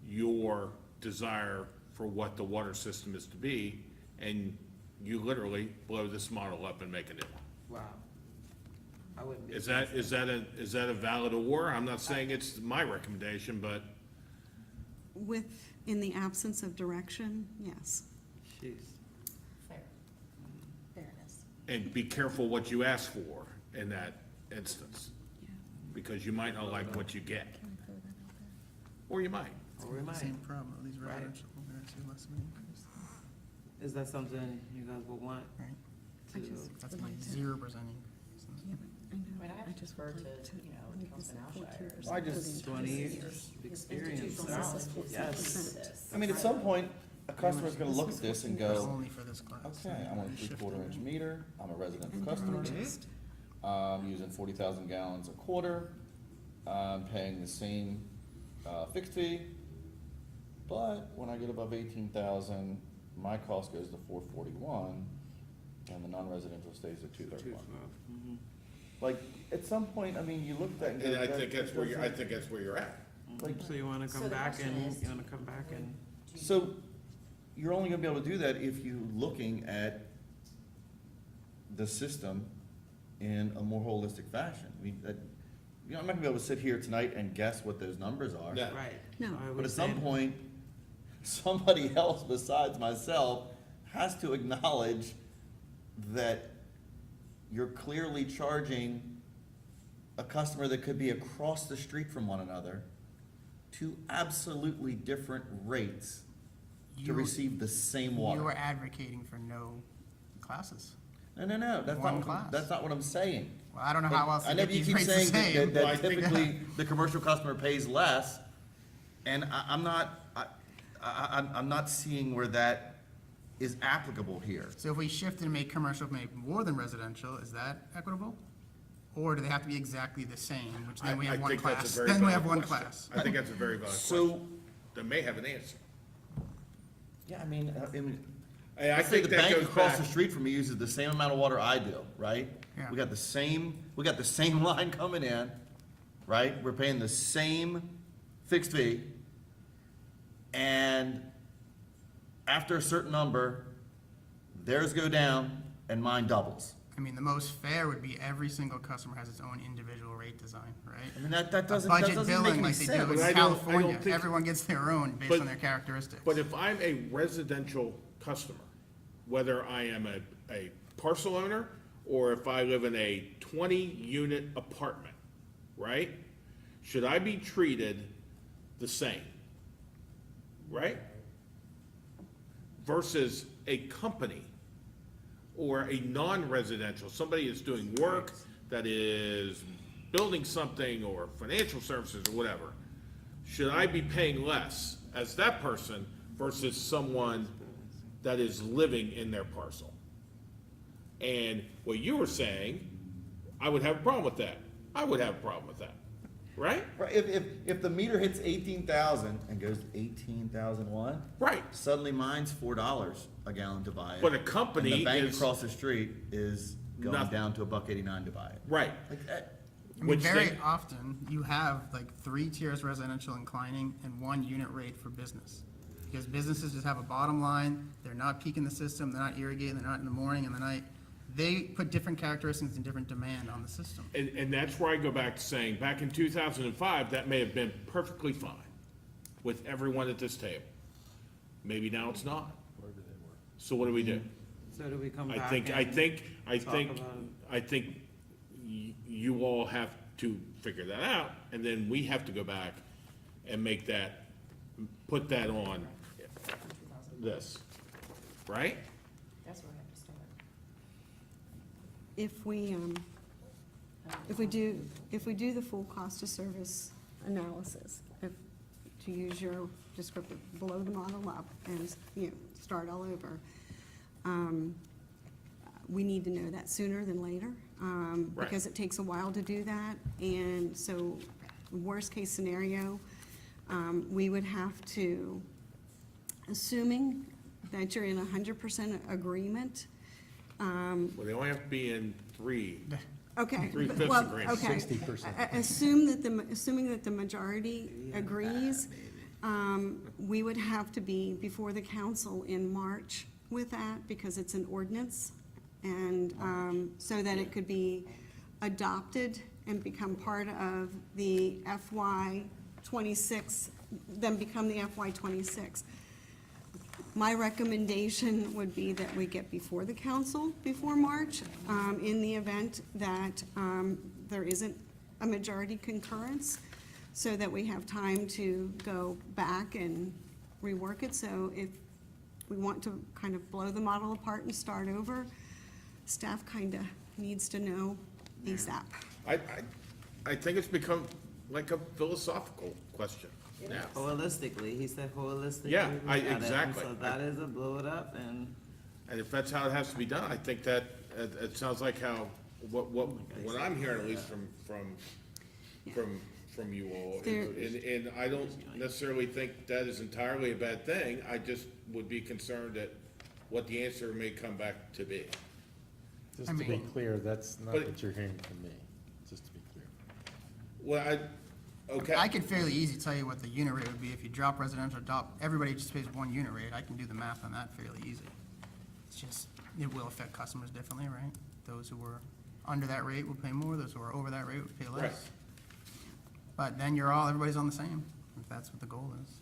your desire for what the water system is to be, and you literally blow this model up and make a new one. Wow. I wouldn't be. Is that a valid or? I'm not saying it's my recommendation, but In the absence of direction, yes. Jeez. and be careful what you ask for in that instance, because you might not like what you get. Or you might. Or we might. Same problem, these Right. residential, we're gonna see less of an increase, Is that something you guys would want right? I to? just That's would my like to- 0% increase. I know. I just prefer to, make this Councilman at Alshire. 14% I for the just- entire 20 year. years of experience. Institutional now. knowledge is Yes. this. I mean, at some point, a customer's gonna look at this and go, Only for this class. okay, I'm on a Shift 3/4 inch it. meter, I'm a residential And customer, just- I'm using 40,000 gallons a quarter, I'm paying the same, fixed fee, but when I get above 18,000, my cost goes to 441, and the non-residential stays at 231. Mhm. Like, at some point, I mean, you look at that and go. And I that- think that's where you're, I doesn't- think that's where you're at. Like, So you wanna So come the back question and, is, you wanna come back and, So, you're only gonna be able to do that if you're looking at the system in a more holistic fashion. I mean, I'm not gonna be able to sit here tonight and guess what those numbers are. No. right. No. So I But was at some saying- point, somebody else besides myself has to acknowledge that you're clearly charging a customer that could be across the street from one another two absolutely different rates to You- receive the same You water. are advocating for no classes. No, that's One not, class. that's not what I'm saying. Well, I don't know how else I to know get you these keep rates the saying same. Well, I that think- typically the commercial customer pays less, and I'm not seeing where that is applicable here. So if we shift and make commercial make more than residential, is that equitable? Or do they have to be exactly the same, which then we I have one think that's a class? very Then we valid have one question. class. I think that's a very valid So, question. That may have an answer. yeah, I mean, I let's say think the that bank goes across the back, street from me uses the same amount of water I do, right? Yeah. We got the same line coming in, right? We're paying the same fixed fee. And after a certain number, theirs go down and mine doubles. I mean, the most fair would be every single customer has its own individual rate design, right? I mean, that A doesn't budget make billing any like they do sense. in But I don't California, think- everyone gets their own based But- on their characteristics. But if I'm a residential customer, whether I am a parcel owner or if I live in a 20-unit apartment, right? Should I be treated the same? Right? Versus a company or a non-residential, somebody is doing work that is building something or financial services or whatever. Should I be paying less as that person versus someone that is living in their parcel? And what you were saying, I would have a problem with that. I would have a problem with that, right? Right, if the meter hits 18,000 and goes to 18,001, Right. suddenly mine's $4 a gallon to buy it. But a company And the bank is- across the street is going Nothing. down to $1.89 to buy it. Right. Like, I mean, Which very they- often, you have like 3 tiers residential inclining and 1 unit rate for business. Because businesses just have a bottom line, they're not peaking the system, they're not irrigating, they're not in the morning and the night. They put different characteristics and different demand on the system. And that's where I go back to saying, back in 2005, that may have been perfectly fine with everyone at this table. Maybe now it's not. So what do we do? So do we come I back think, and I think you all have to figure that out, and then we have to go back and make that, put that on this, right? That's where I have to start. If we do the full cost of service analysis, to use your descriptive, blow the model up and, start all over, we need to know that sooner than later, because it takes a while to do that. And so, worst case scenario, we would have to, assuming that you're in 100% agreement, Well, they only have to be in three. okay. Three-fifths well, agreement. okay. 60%. Assuming that the majority agrees, we would have to be before the council in March with that, because it's an ordinance. And, so that it could be adopted and become part of the FY '26, then become the FY '26. My recommendation would be that we get before the council before March, in the event that there isn't a majority concurrence, so that we have time to go back and rework it. So if we want to kind of blow the model apart and start over, staff kind of needs to know ASAP. I think it's become like a philosophical question now. Holistically, he said holistically. Yeah, look at it, and exactly. So that is a blow it up and. And if that's how it has to be done, I think that, it sounds like how, what I'm hearing, at least from you all. There- And I don't necessarily think that is entirely a bad thing, I just would be concerned that what the answer may come back to be. Just I to be mean- clear, that's not But- what you're hearing from me, just to be clear. Well, okay. I could fairly easy tell you what the unit rate would be. If you drop residential, everybody just pays 1 unit rate. I can do the math on that fairly easy. It's just, it will affect customers differently, right? Those who were under that rate will pay more, those who are over that rate would pay Right. less. But then everybody's on the same, if that's what the goal is.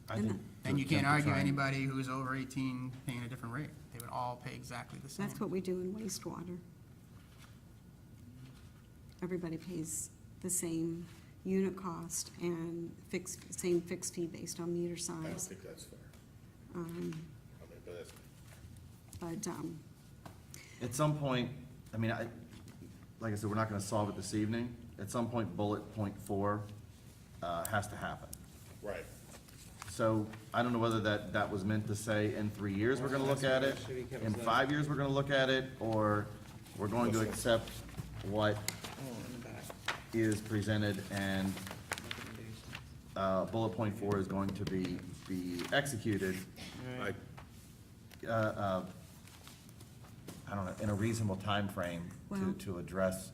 I think Then you to can't attempt to argue try and- anybody who's over 18 paying a different rate. They would all pay exactly the same. That's what we do in wastewater. Everybody pays the same unit cost and same fixed fee based on meter I don't size. think that's fair. I mean, but that's, But, At some point, I mean, like I said, we're not gonna solve it this evening. At some point, bullet point 4 has to happen. right. So I don't know whether that was meant to say in 3 years, we're gonna look at it, in 5 years, we're gonna look at it, or we're going to accept what In the back. is presented and bullet point 4 is going to be executed, I, I don't know, in a reasonable timeframe Well- to address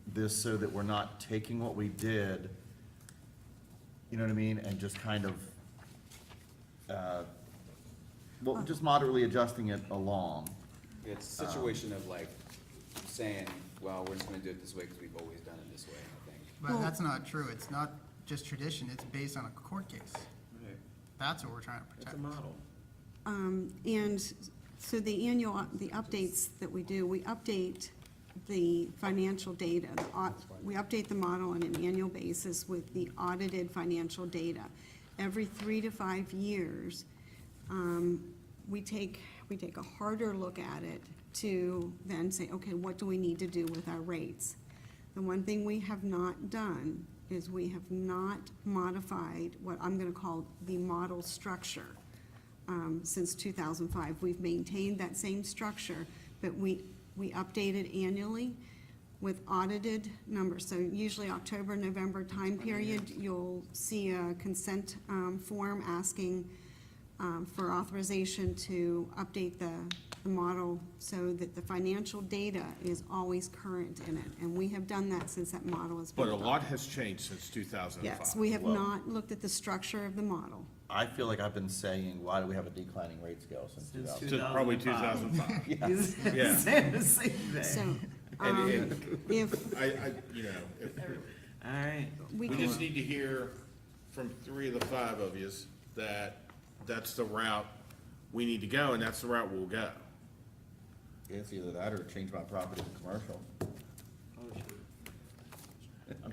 this so that we're not taking what we did, you know what I mean, and just kind of, just moderately adjusting it along. It's a situation of like saying, well, we're just gonna do it this way because we've always done it this way, I think. But that's not true. It's not just tradition. It's based on a court case. That's what we're trying to It's protect. a model. And so the updates that we do, we update the financial data. We update the model on an annual basis with the audited financial data. Every 3 to 5 years, we take a harder look at it to then say, okay, what do we need to do with our rates? The one thing we have not done is we have not modified what I'm gonna call the model structure since 2005. We've maintained that same structure, but we update it annually with audited numbers. So usually October, November time period, you'll see a consent form asking for authorization to update the model so that the financial data is always current in it. And we have done that since that model has been But a adopted. lot has changed since 2005. Yes, we have not looked at the structure of the model. I feel like I've been saying, why do we have a declining rate scale since Since 2000? Since probably 2005. 2005. He's saying the same thing. So, And if if, All right. we we just can, need to hear from 3 of the 5 of yous that that's the route we need to go, and that's the route we'll go. It's either that or change my property to commercial.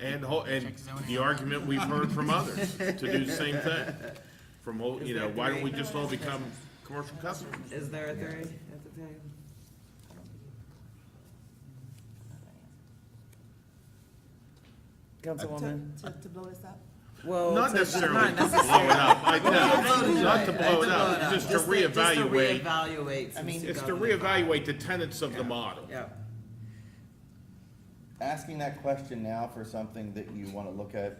And Check zoning the on that. argument we've heard from others to do the same thing. From, why don't we just all become commercial customers? Is there a 3 at the table? Councilwoman? To blow this up? Well, Not to- necessarily not to blow it necessarily. up, I know, not to blow it up, Just just to Just to reevaluate, reevaluate. I mean, it's to reevaluate the tenets of the model. Yeah. Asking that question now for something that you want to look at,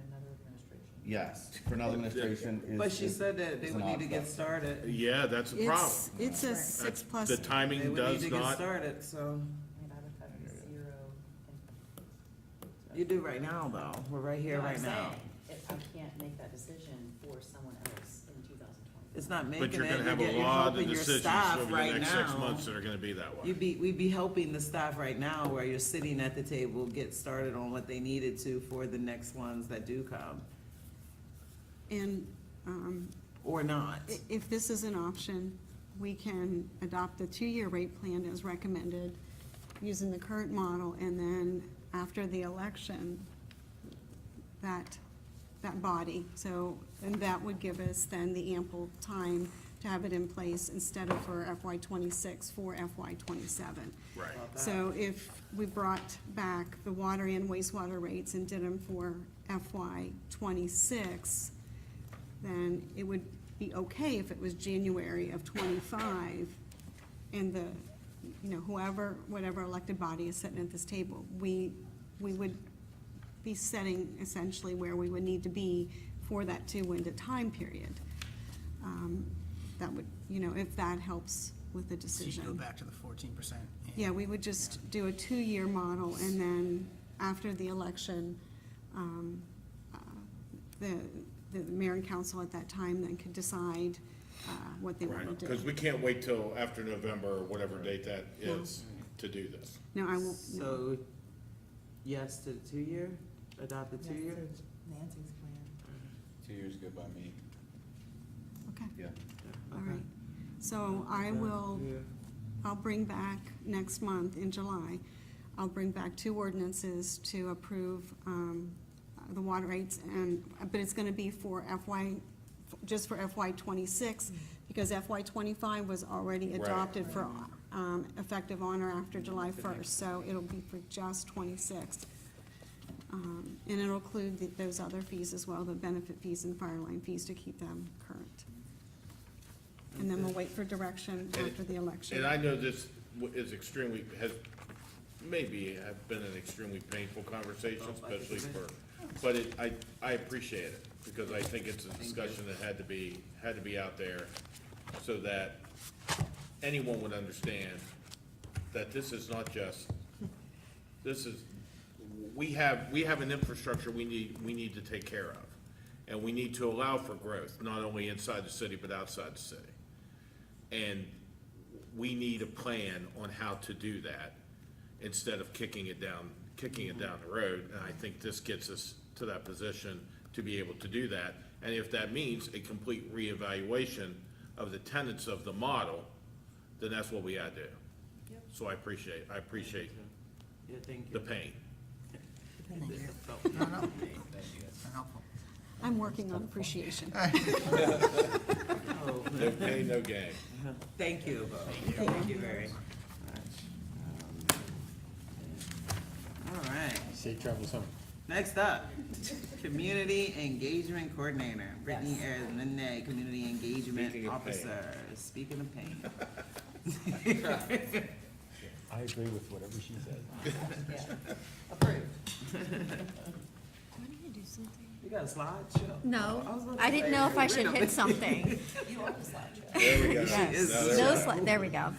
Another administration. yes, for another administration is. But she said that they is would an need to get obstacle. started. Yeah, that's a problem. it's a That's- 6+ The timing They would need does to get not, started, so. I mean, I would have 0. You do right now, though. We're right here, No, I'm right now. saying, if I can't make that decision for someone else in 2020. It's not making but it. you're gonna have you're a lot of helping your decisions staff over the right next 6 now. months that are gonna be that way. We'd be helping the staff right now where you're sitting at the table, get started on what they needed to for the next ones that do come, And or not. if this is an option, we can adopt the 2-year rate plan as recommended using the current model, and then after the election, that body, and that would give us then the ample time to have it in place instead of for FY '26, for FY '27. Right. So if we brought back the water and wastewater rates and did them for FY '26, then it would be okay if it was January of '25, and whatever elected body is sitting at this table, we would be setting essentially where we would need to be for that 2-window time period. That would, if that helps with the So you go decision. back to the 14%. Yeah, we would just do a 2-year model, and then after the election, the mayor and council at that time then could decide what they want Right, to because do. we can't wait till after November or whatever date that is to do this. No, I won't, no. So, yes to the 2-year, adopt the 2-year? Nancy's plan. 2 years good by me. Okay, Yeah. all right. So I'll bring back next month, in July, I'll bring back 2 ordinances to approve the water rates, but it's gonna be just for FY '26, because FY '25 was already Right. adopted for effective on or after July 1st, so it'll be for just '26. And it'll include those other fees as well, the benefit fees and fire line fees, to keep them current. And then we'll wait for direction after the election. And I know this is have been an extremely painful conversation, especially but I appreciate it, because I think it's a discussion that had to be out there so that anyone would understand that this is not just, we have an infrastructure we need to take care of. And we need to allow for growth, not only inside the city, but outside the city. And we need a plan on how to do that instead of kicking it down the road. And I think this gets us to that position to be able to do that. And if that means a complete reevaluation of the tenets of the model, then that's what we gotta do. So I appreciate Yeah, thank the you. pain. No, no. It's not helpful. I'm working on appreciation. No pain, no gain. Thank you. Thank you very much. All right, Safe travels home. next up, Community Engagement Coordinator, Brittany Ayers, Community Engagement Speaking of pain. Officer. Speaking of pain. I agree with whatever she said. Approved. You got a slideshow? No, I was about to I didn't say, know if I wait should a hit minute. something. You are the slideshow. There we go. Yes, Now, there we those, go. there we go.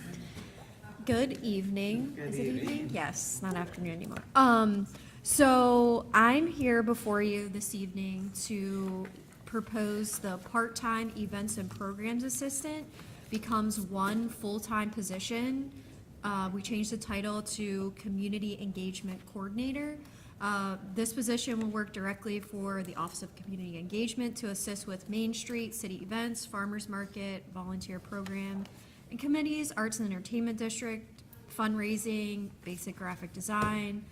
Good evening. Good Is it evening. evening? Yes, not afternoon anymore. So I'm here before you this evening to propose the part-time events and programs assistant becomes one full-time position. We changed the title to Community Engagement Coordinator. This position will work directly for the Office of Community Engagement to assist with Main Street, city events, farmers market, volunteer program, and committees, Arts and Entertainment District, fundraising, basic graphic design,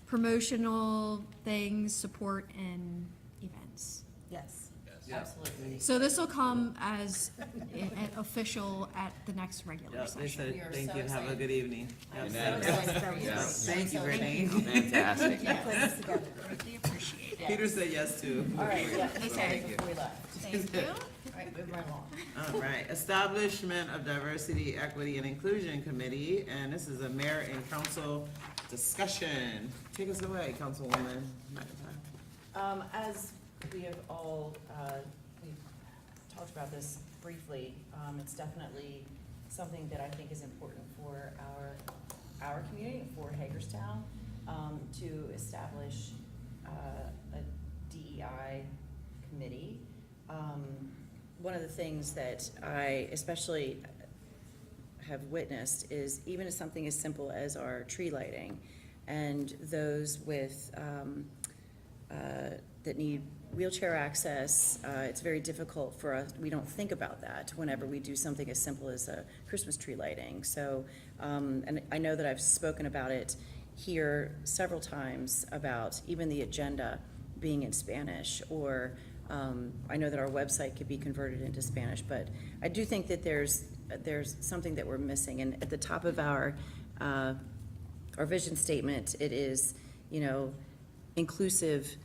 promotional things, support, and events. Yes, absolutely. So this will come as an official at the next regular Yep, they session. said, We are thank so you, have a excited. good evening. Yep. I'm so excited for you. Yes. Thank you, So Brittany. Fantastic. You put this together. Greatly appreciate it. Peter said yes too. All right, yeah, he said Okay. it before we left. Thank you. All right, moving right along. All right, Establishment of Diversity, Equity, and Inclusion Committee, and this is a mayor and council discussion. Take us away, Councilwoman McIntyre. As we have all, we've talked about this briefly, it's definitely something that I think is important for our community, for Hagerstown, to establish a DEI committee. One of the things that I especially have witnessed is even as something as simple as our tree lighting and those with, that need wheelchair access, it's very difficult for us, we don't think about that whenever we do something as simple as a Christmas tree lighting. So, and I know that I've spoken about it here several times about even the agenda being in Spanish, or I know that our website could be converted into Spanish, but I do think that there's something that we're missing. And at the top of our vision statement, it is, you know, inclusive,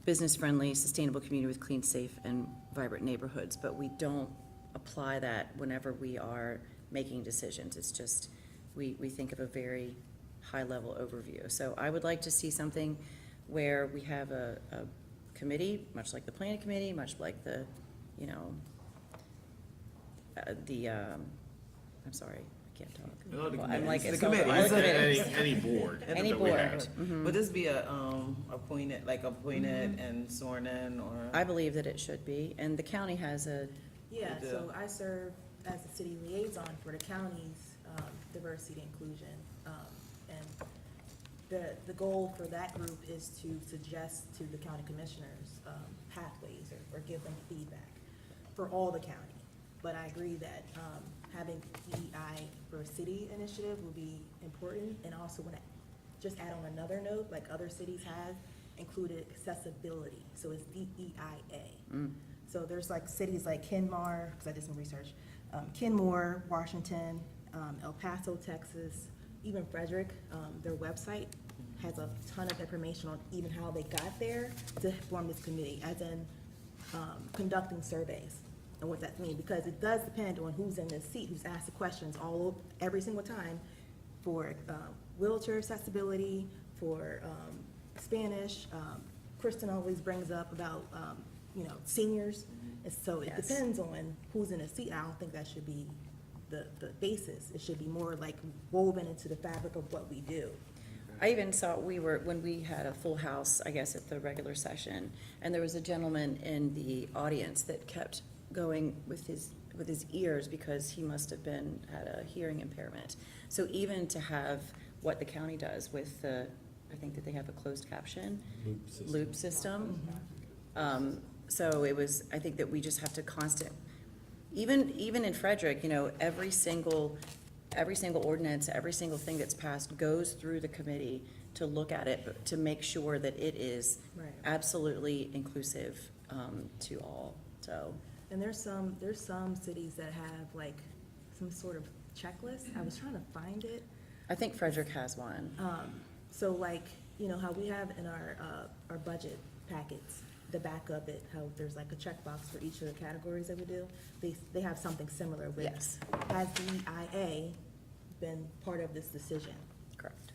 business-friendly, sustainable community with clean, safe, and vibrant neighborhoods. But we don't apply that whenever we are making decisions. It's just, we think of a very high-level overview. So I would like to see something where we have a committee, much like the planning committee, much like the, you know, I'm sorry, I can't talk. Oh, the Well, I'm like, committee. it's The committee. all- It's okay. Any board. Any that we board. have. Would this be a, appointed and sworn in, or? I believe that it should be, and the county has a, Yeah, You do. so I serve as the city liaison for the county's diversity and inclusion. And the goal for that group is to suggest to the county commissioners pathways or give them feedback for all the county. But I agree that having DEI for a city initiative will be important. And also want to just add on another note, like other cities have, included accessibility. So it's DEIA. So there's like cities like Kenmore, because I did some research, Kenmore, Washington, El Paso, Texas, even Frederick, their website has a ton of information on even how they got there to form this committee, as in conducting surveys and what that means, because it does depend on who's in this seat, who's asked the questions every single time for wheelchair accessibility, for Spanish. Kristen always brings up about, seniors. And so it Yes. depends on who's in a seat. I don't think that should be the basis. It should be more like woven into the fabric of what we do. I even saw, when we had a full house, I guess, at the regular session, and there was a gentleman in the audience that kept going with his with his ears because he must have had a hearing impairment. So even to have what the county does with I think that they have a closed caption loop system. So I think that we just have to even in Frederick, every single ordinance, every single thing that's passed goes through the committee to look at it, but to make sure that it is Right. absolutely inclusive to all, so. And there's some cities that have like some sort of checklist. I was trying to find it. I think Frederick has one. So like, how we have in our budget packets, the back of it, how there's like a checkbox for each of the categories that we do. They have something similar with. Yes. Has DEIA been part of this decision? Correct.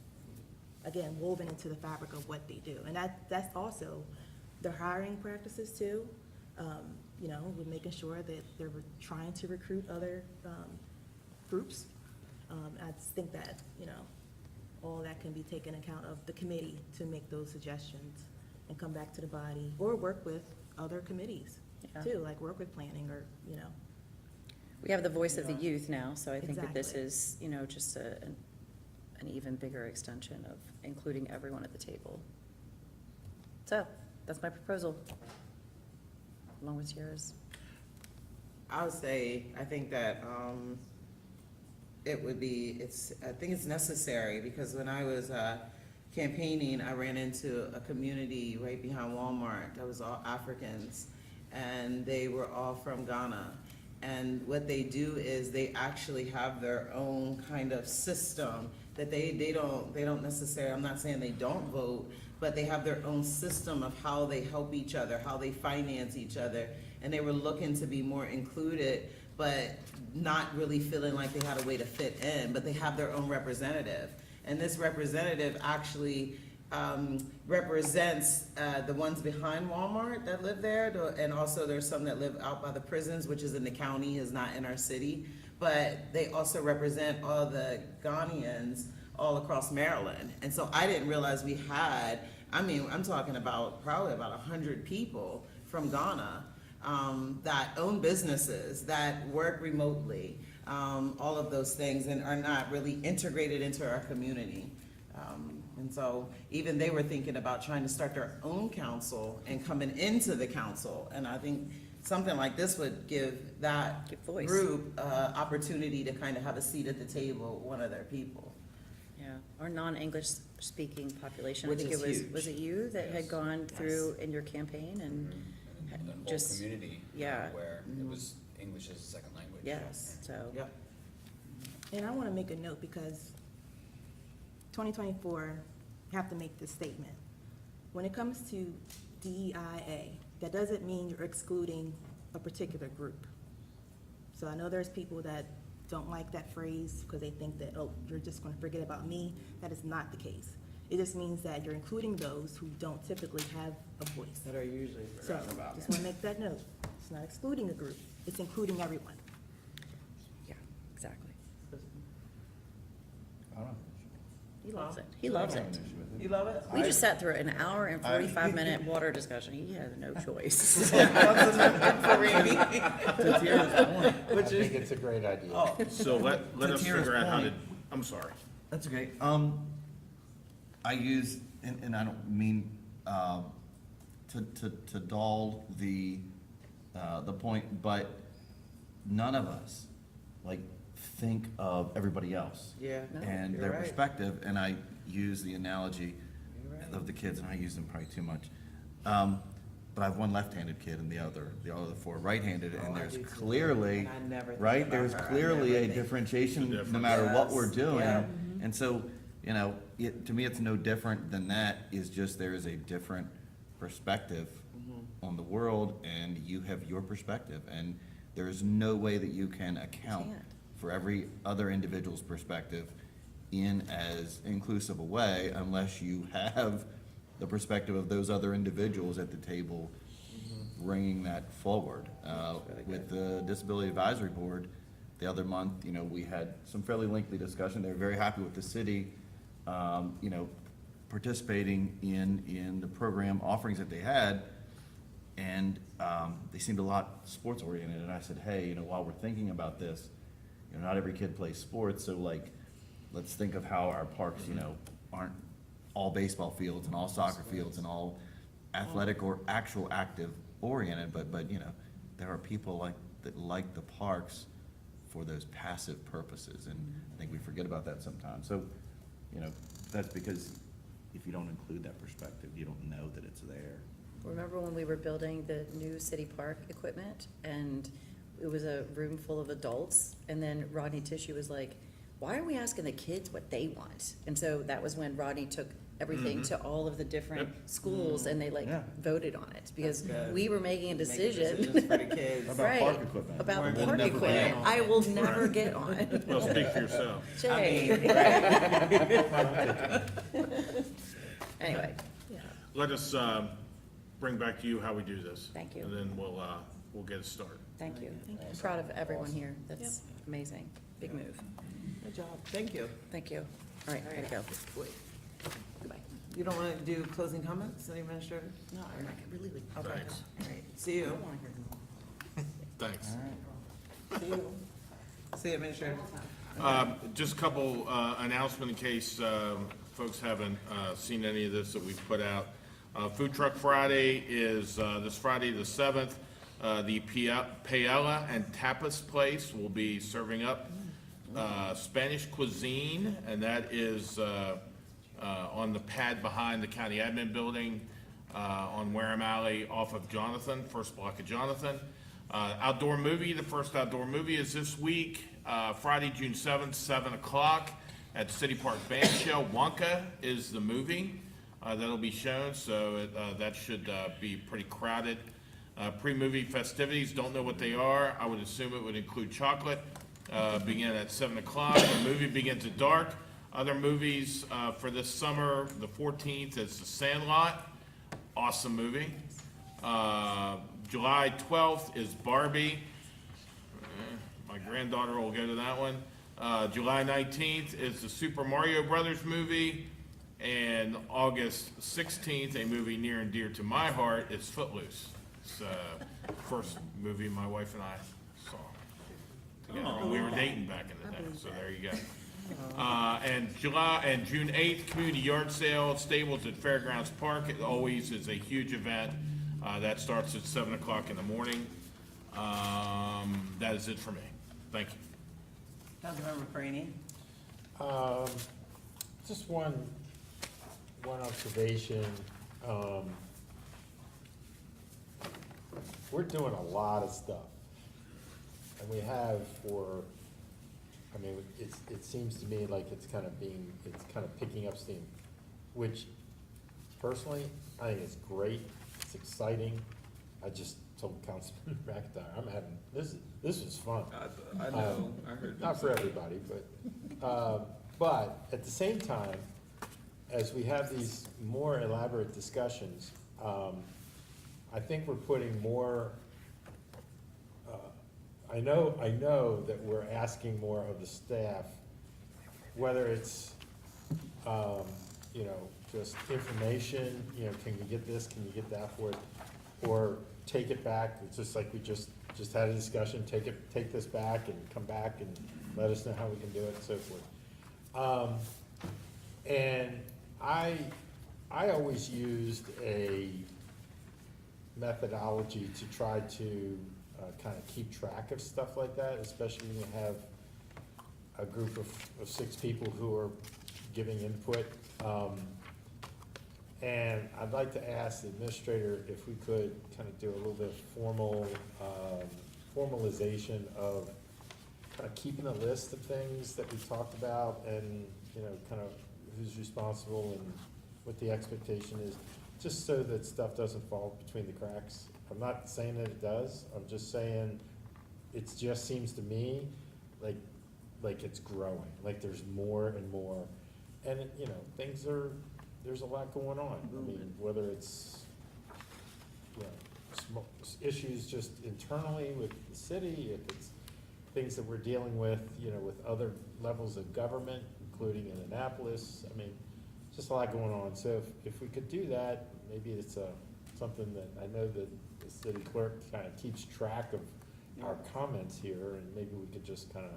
Again, woven into the fabric of what they do. And that's also their hiring practices too. With making sure that they're trying to recruit other groups. I just think that, all that can be taken account of the committee to make those suggestions and come back to the body, or work with other committees Yeah. too, like work with planning or, We have the voice of the youth now, so I think that this Exactly. is, just an even bigger extension of including everyone at the table. So, that's my proposal, along with yours. I would say, I think that, I think it's necessary, because when I was, campaigning, I ran into a community right behind Walmart that was all Africans, and they were all from Ghana. And what they do is they actually have their own kind of system that they don't necessarily, I'm not saying they don't vote, but they have their own system of how they help each other, how they finance each other. And they were looking to be more included, but not really feeling like they had a way to fit in, but they have their own representative. And this representative actually represents the ones behind Walmart that live there, and also there's some that live out by the prisons, which is in the county, is not in our city. But they also represent all the Ghanaians all across Maryland. And so I didn't realize we had, I'm talking about probably about 100 people from Ghana that own businesses, that work remotely, all of those things, and are not really integrated into our community. And so even they were thinking about trying to start their own council and coming into the council. And I think something like this would give that Give voice. group opportunity to kind of have a seat at the table, one of their people. Yeah, our non-English speaking population, I Which think is it was, huge. was it you that had Yes. gone through in your campaign and The whole just, community, yeah. where it was English as a second language. yes, so. Yep. And I want to make a note, because 2024, you have to make this statement. When it comes to DEIA, that doesn't mean you're excluding a particular group. So I know there's people that don't like that phrase because they think that, oh, you're just going to forget about me. That is not the case. It just means that you're including those who don't typically have a voice. That are usually So, forgotten about. just want to make that note. It's not excluding a group, it's including everyone. Yeah, exactly. I don't know. He loves it. He loves it. You love it? We just sat through an hour and 45-minute water discussion. He has no choice. I think it's a great idea. Oh, So let us Tara's figure out how to, point. I'm sorry. That's okay. I use, and I don't mean, to dull the point, but none of us, think of everybody else. yeah. And you're their right. perspective, and I use the analogy You're right. of the kids, and I use them probably too much. But I have one left-handed kid and the other four right-handed, Oh, and I there's do too. clearly, And I never think right, about there's her. I clearly never a think. differentiation The no difference. matter what we're Yes, doing. yeah. And so, to me, it's no different than that, is just there is a different perspective Mm-hmm. on the world, and you have your perspective, and there is no way that you can account can't. for every other individual's perspective in as inclusive a way unless you have the perspective of those other individuals at the table bringing that forward. With the Disability Advisory Board, the other month, we had some fairly lengthy discussion. They were very happy with the city, participating in the program offerings that they had. And they seemed a lot sports oriented, and I said, hey, you know, while we're thinking about this, you know, not every kid plays sports, so like, let's think of how our parks, you know, aren't all baseball fields and all soccer fields and all athletic or actual active oriented, but, you know, there are people that like the parks for those passive purposes, and I think we forget about that sometimes. So, you know, that's because if you don't include that perspective, you don't know that it's there. Remember when we were building the new city park equipment, and it was a room full of adults, and then Rodney Tissue was like, why are we asking the kids what they want? And so that was when Rodney took everything to all of the different schools, and they like Yeah. voted on it, because That's good. we were making a Making decision. decisions for the kids. About Right, park equipment. about We'll park never equipment, get on I it. will never get on. Well, speak for yourself. Jay. Anyway, Let us, bring back to you how we do this. Thank you. And then we'll get it started. thank you. I'm proud of everyone here, that's amazing, big move, Good job, thank you. thank you. All right, gotta go. Wait, Goodbye. you don't want to do closing comments, City Administrator? No, I really would. Okay, Thanks. all right, see you. Thanks. See you. City Administrator. Just a couple announcement in case folks haven't seen any of this that we've put out. Food Truck Friday is this Friday, the 7th. The Paella and Tapas Place will be serving up Spanish cuisine, and that is on the pad behind the county admin building on Wareham Alley off of Jonathan, first block of Jonathan. Outdoor movie, the first outdoor movie is this week, Friday, June 7th, 7 o'clock at the City Park Band Shell. Wonka is the movie that'll be shown, so that should be pretty crowded. Pre-movie festivities, don't know what they are. I would assume it would include chocolate. Begin at 7 o'clock. The movie begins at dark. Other movies for this summer, the 14th is The Sandlot. Awesome movie. July 12th is Barbie. My granddaughter will go to that one. July 19th is the Super Mario Brothers movie. And August 16th, a movie near and dear to my heart, is Footloose. It's the first movie my wife and I saw together. We were dating back in the day, so there you go. And June 8th, community yard sale, Stables at Fairgrounds Park. It always is a huge event. That starts at 7 o'clock in the morning. That is it for me. Thank you. Councilmember Franny. Just one observation. We're doing a lot of stuff. And we have it seems to me like it's kind of picking up steam, which personally, I think it's great, it's exciting. I just told Councilman McIntyre, this was fun. I know, I heard. Not for everybody, but at the same time, as we have these more elaborate discussions, I think we're putting more, I know that we're asking more of the staff, whether it's, just information, can you get this, can you get that for it? Or take it back, it's just like we just had a discussion, take this back and come back and let us know how we can do it and so forth. And I always used a methodology to try to kind of keep track of stuff like that, especially when you have a group of 6 people who are giving input. And I'd like to ask the administrator if we could kind of do a little bit of formalization of kind of keeping a list of things that we talked about and, kind of who's responsible and what the expectation is, just so that stuff doesn't fall between the cracks. I'm not saying that it does, I'm just saying it just seems to me like it's growing, like there's more and more. And, there's a lot going on. I mean, whether it's, issues just internally with the city, if it's things that we're dealing with, with other levels of government, including in Annapolis. I mean, just a lot going on. So if we could do that, maybe it's a something that I know that the city clerk kind of keeps track of our comments here, and maybe we could just kind of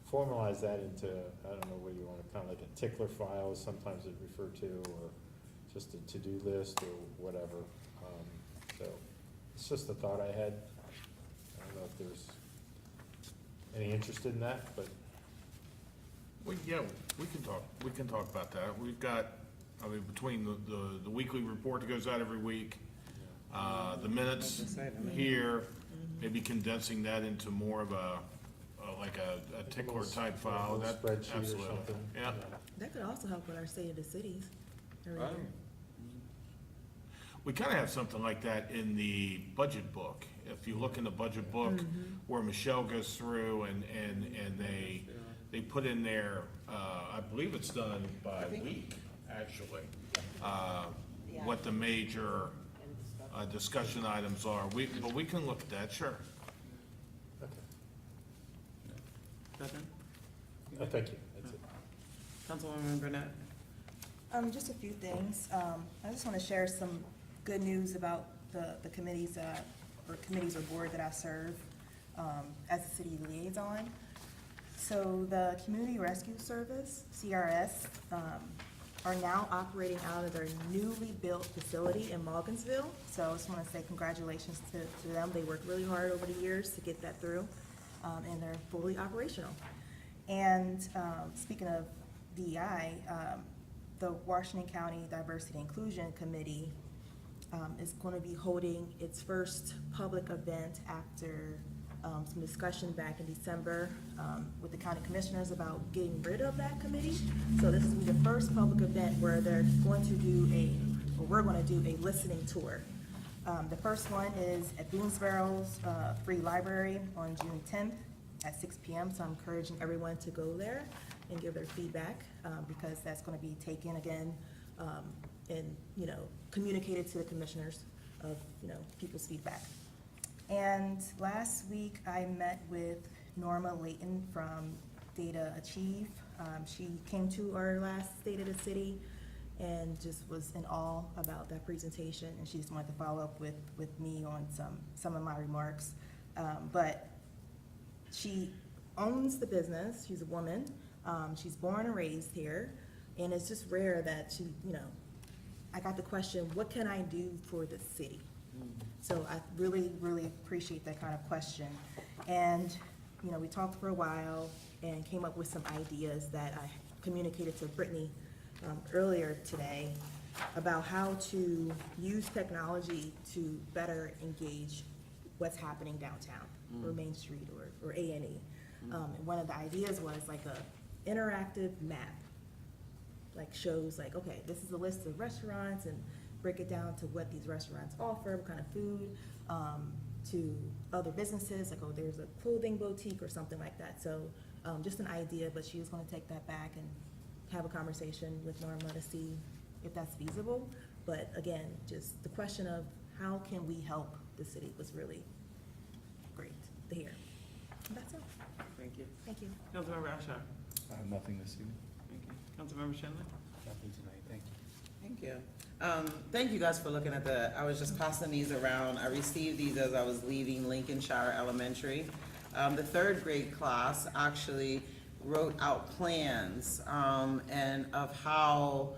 formalize that into, I don't know what you want to, kind of like a tickler file, sometimes it's referred to, or just a to-do list or whatever. So it's just a thought I had. I don't know if there's any interest in that, but Well, yeah, we can talk about that. We've got, I mean, between the weekly report that goes out every week, the minutes here, maybe condensing that into more of a, like a tickler type file, a that, spreadsheet or absolutely. something. Yeah, That could also help with our state of the cities. every Right. year. we kind of have something like that in the budget book. If you look in the budget book, where Michelle goes through and they put in there, I believe it's done by week, actually, what the major discussion items are. But we can look at that, sure. Okay. Nothing? Thank you, that's it. Councilwoman Burnett? Just a few things. I just want to share some good news about the committees, or committees or board that I serve, as a city liaison. So the Community Rescue Service, CRS, are now operating out of their newly built facility in Morgansville. So I just want to say congratulations to them. They worked really hard over the years to get that through, and they're fully operational. And speaking of DEI, the Washington County Diversity Inclusion Committee is going to be holding its first public event after some discussion back in December with the county commissioners about getting rid of that committee. So this is the first public event where they're going to do we're going to do a listening tour. The first one is at Boonesboro's Free Library on June 10th at 6 p.m. So I'm encouraging everyone to go there and give their feedback, because that's going to be taken again and, communicated to the commissioners of, people's feedback. And last week, I met with Norma Layton from Data Achieve. She came to our last State of the City and just was in awe about that presentation, and she just wanted to follow up with me on some of my remarks. But she owns the business. She's a woman. She's born and raised here, and it's just rare that she, I got the question, what can I do for the city? So I really, really appreciate that kind of question. And, we talked for a while and came up with some ideas that I communicated to Brittany earlier today about how to use technology to better engage what's happening downtown, or Main Street, or A&E. And one of the ideas was like a interactive map, like shows like, okay, this is a list of restaurants, and break it down to what these restaurants offer, what kind of food, to other businesses, like, oh, there's a clothing boutique or something like that. So just an idea, but she was gonna take that back and have a conversation with Norma to see if that's feasible. But again, just the question of how can we help the city was really great to hear. And that's it. Thank you. Thank you. Councilmember Ashaw? Nothing this evening. Thank you. Councilmember Schindler? Nothing tonight, thank you. Thank you. Thank you guys for looking at I was just passing these around. I received these as I was leaving Lincolnshire Elementary. The third grade class actually wrote out plans, and of how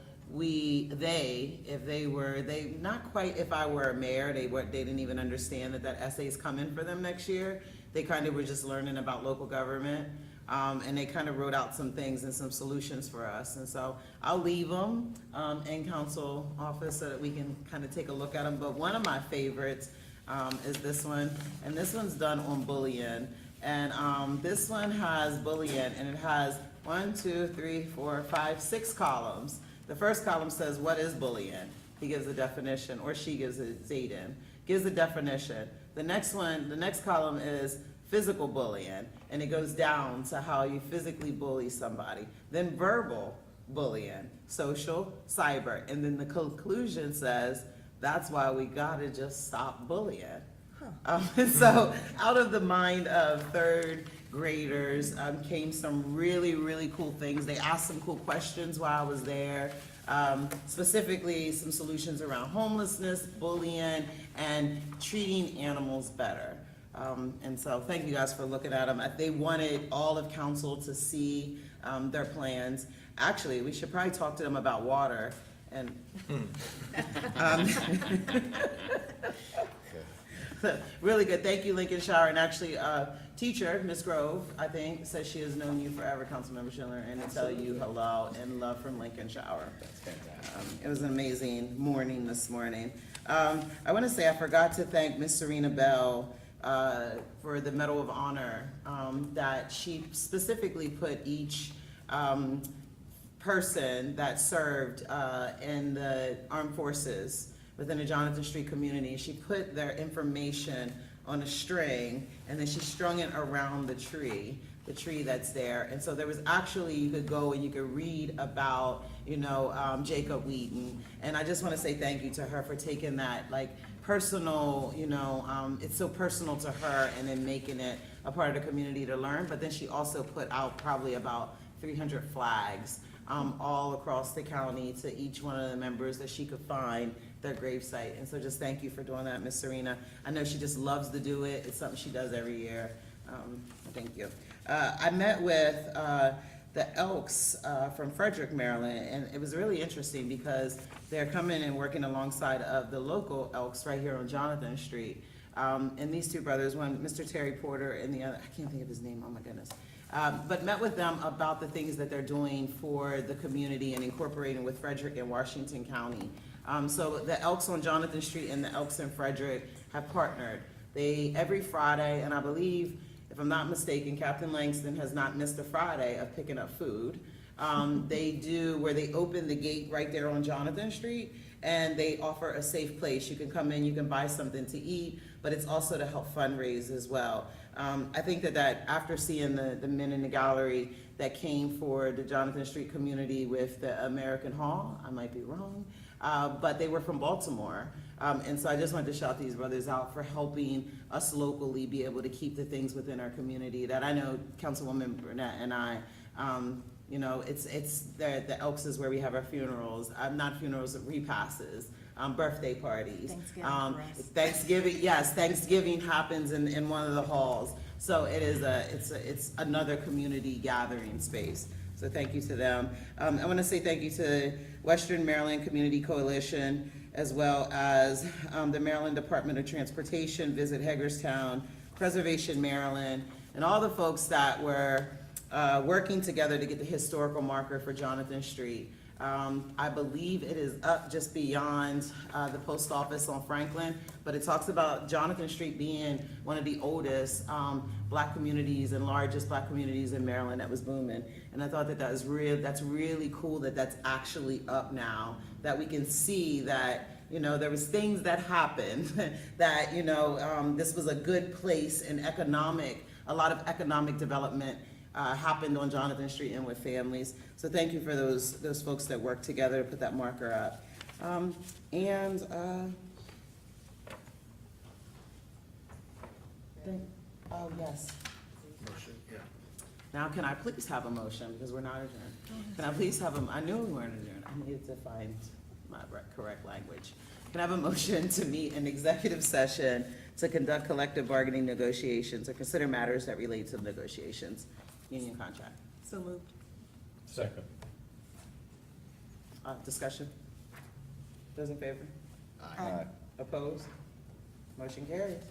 not quite if I were a mayor, they didn't even understand that essay is coming for them next year. They kind of were just learning about local government. And they kind of wrote out some things and some solutions for us. And so I'll leave them in council office so that we can kind of take a look at them. But one of my favorites is this one, and this one's done on bullying. And this one has bullying, and it has 6 columns. The first column says, what is bullying? He gives a definition, or she gives it, Zayden, gives a definition. The next column is physical bullying, and it goes down to how you physically bully somebody. Then verbal bullying, social, cyber, and then the conclusion says, that's why we gotta just stop bullying. And so out of the mind of third graders came some really, really cool things. They asked some cool questions while I was there. specifically some solutions around homelessness, bullying, and treating animals better. And so thank you guys for looking at them. They wanted all of council to see their plans. Actually, we should probably talk to them about water and. Really good. Thank you, Lincoln Shower. And actually, teacher, Ms. Grove, I think, says she has known you forever, Councilmember Schindler, and to tell you hello and love from Lincoln Shower. That's fantastic. It was an amazing morning this morning. I want to say I forgot to thank Miss Serena Bell for the Medal of Honor that she specifically put each person that served in the armed forces within the Jonathan Street community. She put their information on a string, and then she strung it around the tree that's there. And so there was actually, you could go and you could read about, Jacob Wheaton. And I just want to say thank you to her for taking that, like, personal, it's so personal to her, and then making it a part of the community to learn. But then she also put out probably about 300 flags all across the county to each one of the members that she could find their gravesite. And so just thank you for doing that, Miss Serena. I know she just loves to do it. It's something she does every year. Thank you. I met with the Elks from Frederick, Maryland, and it was really interesting because they're coming and working alongside of the local Elks right here on Jonathan Street. And these two brothers, one, Mr. Terry Porter, and the other, I can't think of his name, oh my goodness. But met with them about the things that they're doing for the community and incorporating with Frederick and Washington County. So the Elks on Jonathan Street and the Elks in Frederick have partnered. They, every Friday, and I believe, if I'm not mistaken, Captain Langston has not missed a Friday of picking up food. They do, where they open the gate right there on Jonathan Street, and they offer a safe place. You can come in, you can buy something to eat, but it's also to help fundraise as well. I think that after seeing the men in the gallery that came for the Jonathan Street community with the American Hall, I might be wrong, but they were from Baltimore. And so I just wanted to shout these brothers out for helping us locally be able to keep the things within our community that I know Councilwoman Burnett and I, it's the Elks is where we have our funerals, not funerals, repasses, birthday parties. Thanksgiving for us. Thanksgiving, yes, Thanksgiving happens in one of the halls. So it is it's another community gathering space. So thank you to them. I want to say thank you to Western Maryland Community Coalition, as well as the Maryland Department of Transportation, Visit Hagerstown, Preservation Maryland, and all the folks that were working together to get the historical marker for Jonathan Street. I believe it is up just beyond the post office on Franklin, but it talks about Jonathan Street being one of the oldest black communities and largest black communities in Maryland that was booming. And I thought that's really cool that that's actually up now, that we can see that, there was things that happened that, this was a good place and a lot of economic development happened on Jonathan Street and with families. So thank you for those folks that worked together to put that marker up. Oh, yes. Motion, yeah. Now, can I please have a motion, because we're not adjourned? Can I please have I knew we weren't adjourned. I needed to find my correct language. Can I have a motion to meet in executive session to conduct collective bargaining negotiations or consider matters that relate to negotiations, union contract? So moved. Second. Discussion? Those in favor? Aye. Opposed? Motion carries.